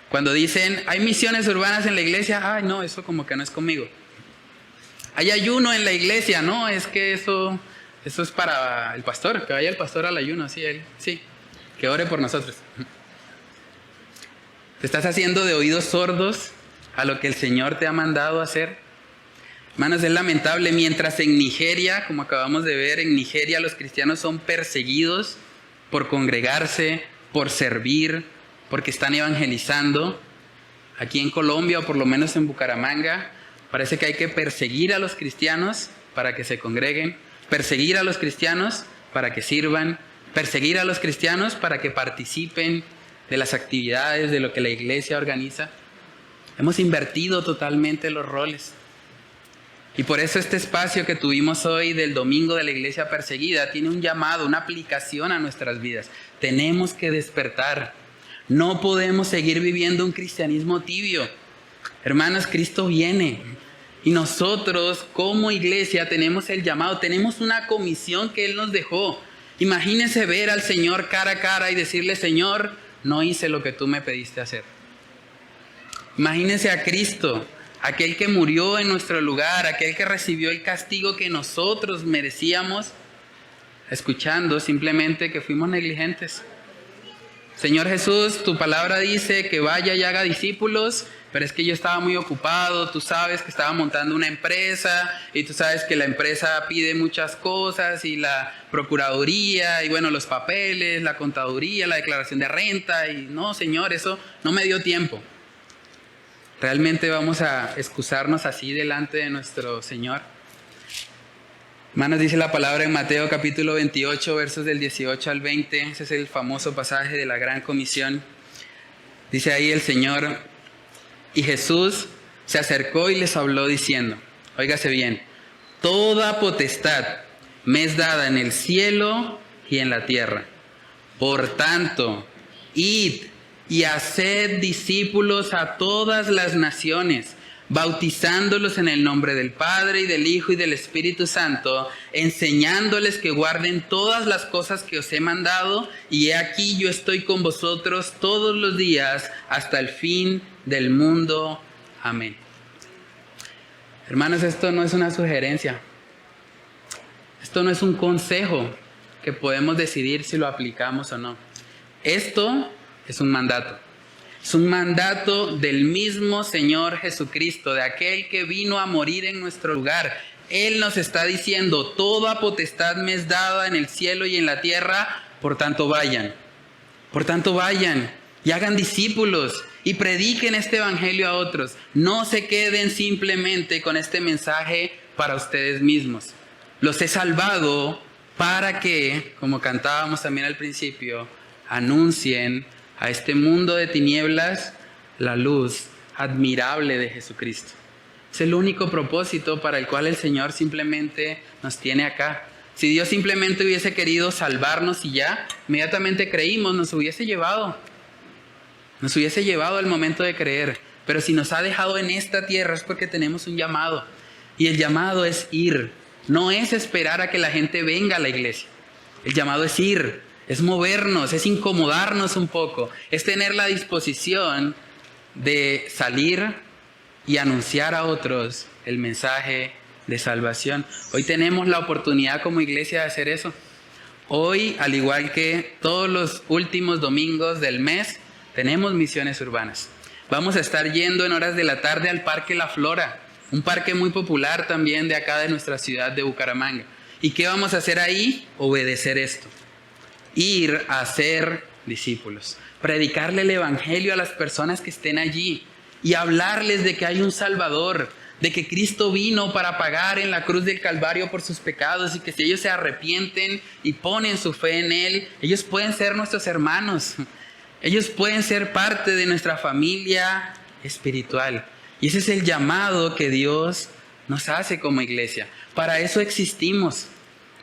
Cuando dicen, hay misiones urbanas en la iglesia, ay no, eso como que no es conmigo. Hay ayuno en la iglesia, no, es que eso es para el pastor, que vaya el pastor al ayuno, sí, que ore por nosotros. ¿Te estás haciendo de oídos sordos a lo que el Señor te ha mandado hacer? Hermanos, es lamentable, mientras en Nigeria, como acabamos de ver, en Nigeria los cristianos son perseguidos por congregarse, por servir, porque están evangelizando. Aquí en Colombia, o por lo menos en Bucaramanga, parece que hay que perseguir a los cristianos para que se congreguen, perseguir a los cristianos para que sirvan, perseguir a los cristianos para que participen de las actividades, de lo que la iglesia organiza. Hemos invertido totalmente los roles. Y por eso este espacio que tuvimos hoy del Domingo de la Iglesia Perseguida tiene un llamado, una aplicación a nuestras vidas. Tenemos que despertar. No podemos seguir viviendo un cristianismo tibio. Hermanos, Cristo viene. Y nosotros como iglesia tenemos el llamado, tenemos una comisión que Él nos dejó. Imagínense ver al Señor cara a cara y decirle, Señor, no hice lo que tú me pediste hacer. Imagínense a Cristo, aquel que murió en nuestro lugar, aquel que recibió el castigo que nosotros merecíamos, escuchando simplemente que fuimos negligentes. Señor Jesús, tu palabra dice que vaya y haga discípulos, pero es que yo estaba muy ocupado, tú sabes que estaba montando una empresa y tú sabes que la empresa pide muchas cosas y la procuraduría y bueno, los papeles, la contaduría, la declaración de renta y no, Señor, eso no me dio tiempo. ¿Realmente vamos a excusarnos así delante de nuestro Señor? Hermanos, dice la palabra en Mateo capítulo 28, versos del 18 al 20. Ese es el famoso pasaje de la Gran Comisión. Dice ahí el Señor, y Jesús se acercó y les habló diciendo, óigase bien, toda potestad me es dada en el cielo y en la tierra. Por tanto, id y haced discípulos a todas las naciones, bautizándolos en el nombre del Padre y del Hijo y del Espíritu Santo, enseñándoles que guarden todas las cosas que os he mandado, y he aquí yo estoy con vosotros todos los días hasta el fin del mundo. Amén. Hermanos, esto no es una sugerencia. Esto no es un consejo que podemos decidir si lo aplicamos o no. Esto es un mandato. Es un mandato del mismo Señor Jesucristo, de aquel que vino a morir en nuestro lugar. Él nos está diciendo, toda potestad me es dada en el cielo y en la tierra, por tanto vayan. Por tanto vayan y hagan discípulos y prediquen este evangelio a otros. No se queden simplemente con este mensaje para ustedes mismos. Los he salvado para que, como cantábamos también al principio, anuncien a este mundo de tinieblas la luz admirable de Jesucristo. Es el único propósito para el cual el Señor simplemente nos tiene acá. Si Dios simplemente hubiese querido salvarnos y ya, inmediatamente creímos, nos hubiese llevado al momento de creer. Pero si nos ha dejado en esta tierra es porque tenemos un llamado. Y el llamado es ir. No es esperar a que la gente venga a la iglesia. El llamado es ir. Es movernos, es incomodarnos un poco, es tener la disposición de salir y anunciar a otros el mensaje de salvación. Hoy tenemos la oportunidad como iglesia de hacer eso. Hoy, al igual que todos los últimos domingos del mes, tenemos misiones urbanas. Vamos a estar yendo en horas de la tarde al Parque La Flora, un parque muy popular también de acá de nuestra ciudad de Bucaramanga. ¿Y qué vamos a hacer ahí? Obedecer esto. Ir a ser discípulos, predicarle el evangelio a las personas que estén allí y hablarles de que hay un Salvador, de que Cristo vino para pagar en la cruz del Calvario por sus pecados y que si ellos se arrepienten y ponen su fe en Él, ellos pueden ser nuestros hermanos, ellos pueden ser parte de nuestra familia espiritual. Y ese es el llamado que Dios nos hace como iglesia. Para eso existimos.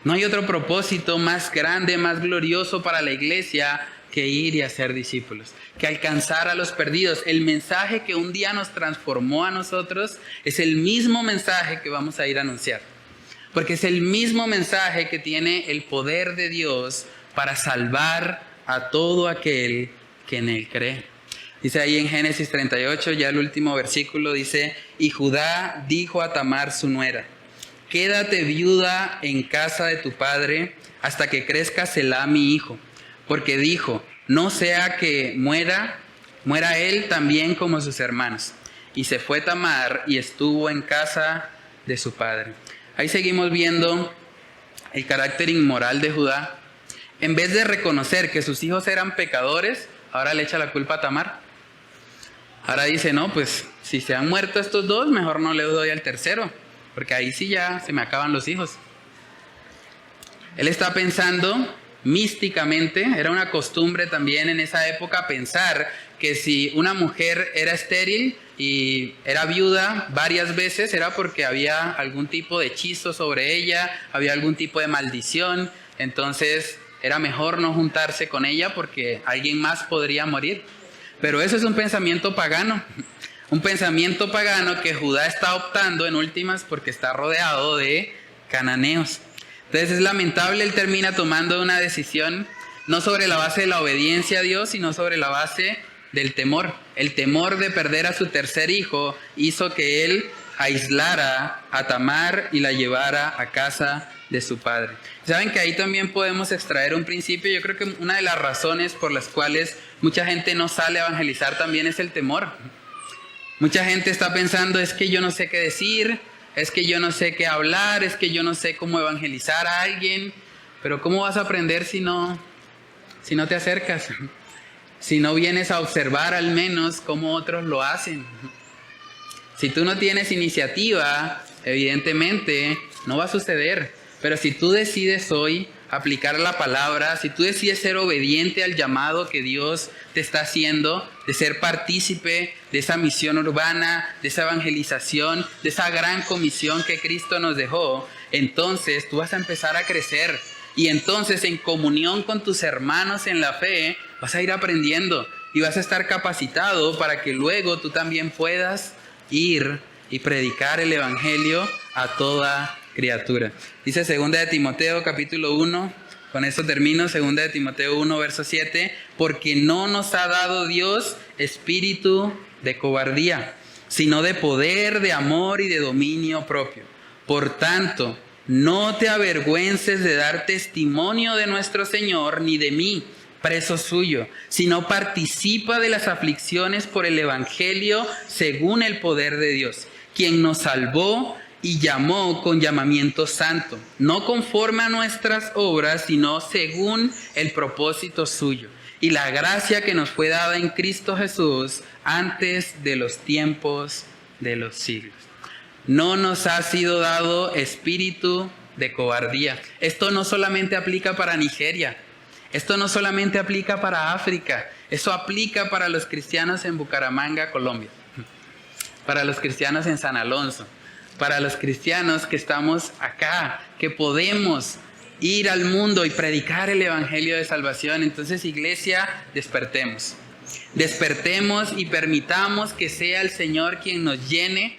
No hay otro propósito más grande, más glorioso para la iglesia que ir y hacer discípulos, que alcanzar a los perdidos. El mensaje que un día nos transformó a nosotros es el mismo mensaje que vamos a ir a anunciar, porque es el mismo mensaje que tiene el poder de Dios para salvar a todo aquel que en él cree. Dice ahí en Génesis 38, ya el último versículo, dice: y Judá dijo a Tamar su nuera: quédate viuda en casa de tu padre hasta que crezca Selá mi hijo, porque dijo: no sea que muera él también como sus hermanos. Y se fue Tamar y estuvo en casa de su padre. Ahí seguimos viendo el carácter inmoral de Judá. En vez de reconocer que sus hijos eran pecadores, ahora le echa la culpa a Tamar. Ahora dice: no, pues si se han muerto estos dos, mejor no le doy al tercero, porque ahí sí ya se me acaban los hijos. Él está pensando místicamente, era una costumbre también en esa época pensar que si una mujer era estéril y era viuda varias veces, era porque había algún tipo de hechizo sobre ella, había algún tipo de maldición, entonces era mejor no juntarse con ella porque alguien más podría morir. Pero eso es un pensamiento pagano que Judá está optando en últimas porque está rodeado de cananeos. Entonces es lamentable, él termina tomando una decisión no sobre la base de la obediencia a Dios, sino sobre la base del temor. El temor de perder a su tercer hijo hizo que él aislara a Tamar y la llevara a casa de su padre. Saben que ahí también podemos extraer un principio. Yo creo que una de las razones por las cuales mucha gente no sale a evangelizar también es el temor. Mucha gente está pensando: es que yo no sé qué decir, es que yo no sé qué hablar, es que yo no sé cómo evangelizar a alguien. Pero ¿cómo vas a aprender si no te acercas? Si no vienes a observar al menos cómo otros lo hacen. Si tú no tienes iniciativa, evidentemente no va a suceder. Pero si tú decides hoy aplicar la palabra, si tú decides ser obediente al llamado que Dios te está haciendo, de ser partícipe de esa misión urbana, de esa evangelización, de esa gran comisión que Cristo nos dejó, entonces tú vas a empezar a crecer. Y entonces en comunión con tus hermanos en la fe, vas a ir aprendiendo y vas a estar capacitado para que luego tú también puedas ir y predicar el evangelio a toda criatura. Dice 2 de Timoteo capítulo 1, con esto termino, 2 de Timoteo 1 verso 7, porque no nos ha dado Dios espíritu de cobardía, sino de poder, de amor y de dominio propio. Por tanto, no te avergüences de dar testimonio de nuestro Señor, ni de mí, preso suyo, sino participa de las aflicciones por el evangelio según el poder de Dios, quien nos salvó y llamó con llamamiento santo, no conforme a nuestras obras, sino según el propósito suyo, y la gracia que nos fue dada en Cristo Jesús antes de los tiempos de los siglos. No nos ha sido dado espíritu de cobardía. Esto no solamente aplica para Nigeria, esto no solamente aplica para África, eso aplica para los cristianos en Bucaramanga, Colombia, para los cristianos en San Alonso, para los cristianos que estamos acá, que podemos ir al mundo y predicar el evangelio de salvación. Entonces, iglesia, despertemos y permitamos que sea el Señor quien nos llene,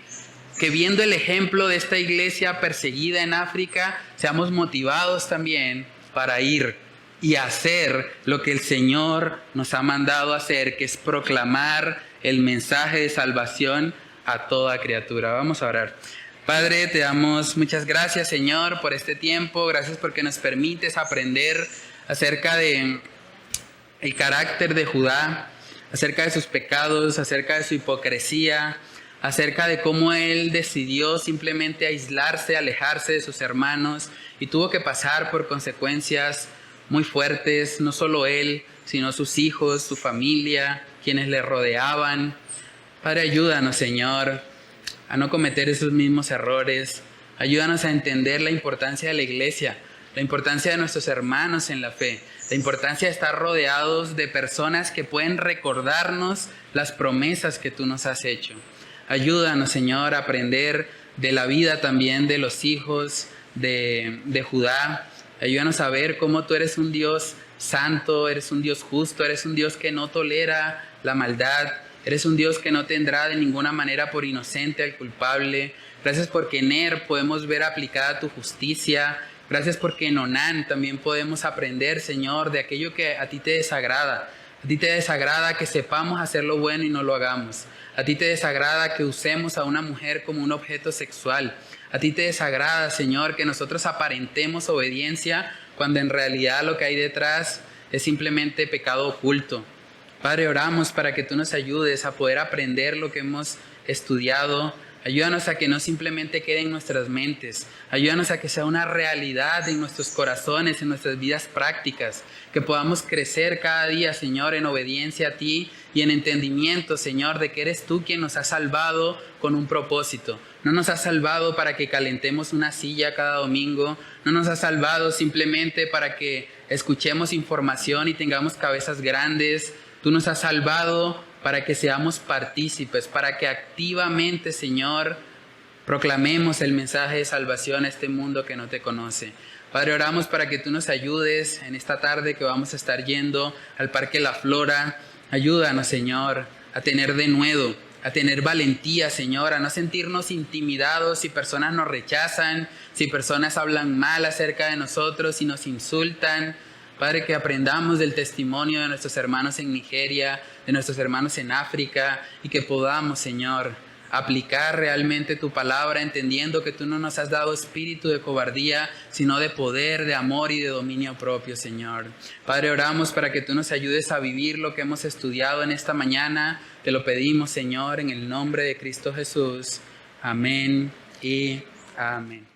que viendo el ejemplo de esta iglesia perseguida en África, seamos motivados también para ir y hacer lo que el Señor nos ha mandado hacer, que es proclamar el mensaje de salvación a toda criatura. Vamos a orar. Padre, te damos muchas gracias, Señor, por este tiempo. Gracias porque nos permites aprender acerca de el carácter de Judá, acerca de sus pecados, acerca de su hipocresía, acerca de cómo él decidió simplemente aislarse, alejarse de sus hermanos y tuvo que pasar por consecuencias muy fuertes, no solo él, sino sus hijos, su familia, quienes le rodeaban. Padre, ayúdanos, Señor, a no cometer esos mismos errores. Ayúdanos a entender la importancia de la iglesia, la importancia de nuestros hermanos en la fe, la importancia de estar rodeados de personas que pueden recordarnos las promesas que tú nos has hecho. Ayúdanos, Señor, a aprender de la vida también de los hijos de Judá. Ayúdanos a ver cómo tú eres un Dios santo, eres un Dios justo, eres un Dios que no tolera la maldad. Eres un Dios que no tendrá de ninguna manera por inocente al culpable. Gracias porque en Él podemos ver aplicada tu justicia, Gracias porque en Onán también podemos aprender, Señor, de aquello que a ti te desagrada. A ti te desagrada que sepamos hacer lo bueno y no lo hagamos. A ti te desagrada que usemos a una mujer como un objeto sexual. A ti te desagrada, Señor, que nosotros aparentemos obediencia cuando en realidad lo que hay detrás es simplemente pecado oculto. Padre, oramos para que tú nos ayudes a poder aprender lo que hemos estudiado. Ayúdanos a que no simplemente quede en nuestras mentes. Ayúdanos a que sea una realidad en nuestros corazones, en nuestras vidas prácticas. Que podamos crecer cada día, Señor, en obediencia a ti y en entendimiento, Señor, de que eres tú quien nos has salvado con un propósito. No nos has salvado para que calentemos una silla cada domingo. No nos has salvado simplemente para que escuchemos información y tengamos cabezas grandes. Tú nos has salvado para que seamos partícipes, para que activamente, Señor, proclamemos el mensaje de salvación a este mundo que no te conoce. Padre, oramos para que tú nos ayudes en esta tarde que vamos a estar yendo al Parque La Flora. Ayúdanos, Señor, a tener denuedo, a tener valentía, Señor, a no sentirnos intimidados si personas nos rechazan, si personas hablan mal acerca de nosotros y nos insultan. Padre, que aprendamos del testimonio de nuestros hermanos en Nigeria, de nuestros hermanos en África, y que podamos, Señor, aplicar realmente tu palabra, entendiendo que tú no nos has dado espíritu de cobardía, sino de poder, de amor y de dominio propio, Señor. Padre, oramos para que tú nos ayudes a vivir lo que hemos estudiado en esta mañana. Te lo pedimos, Señor, en el nombre de Cristo Jesús. Amén y amén.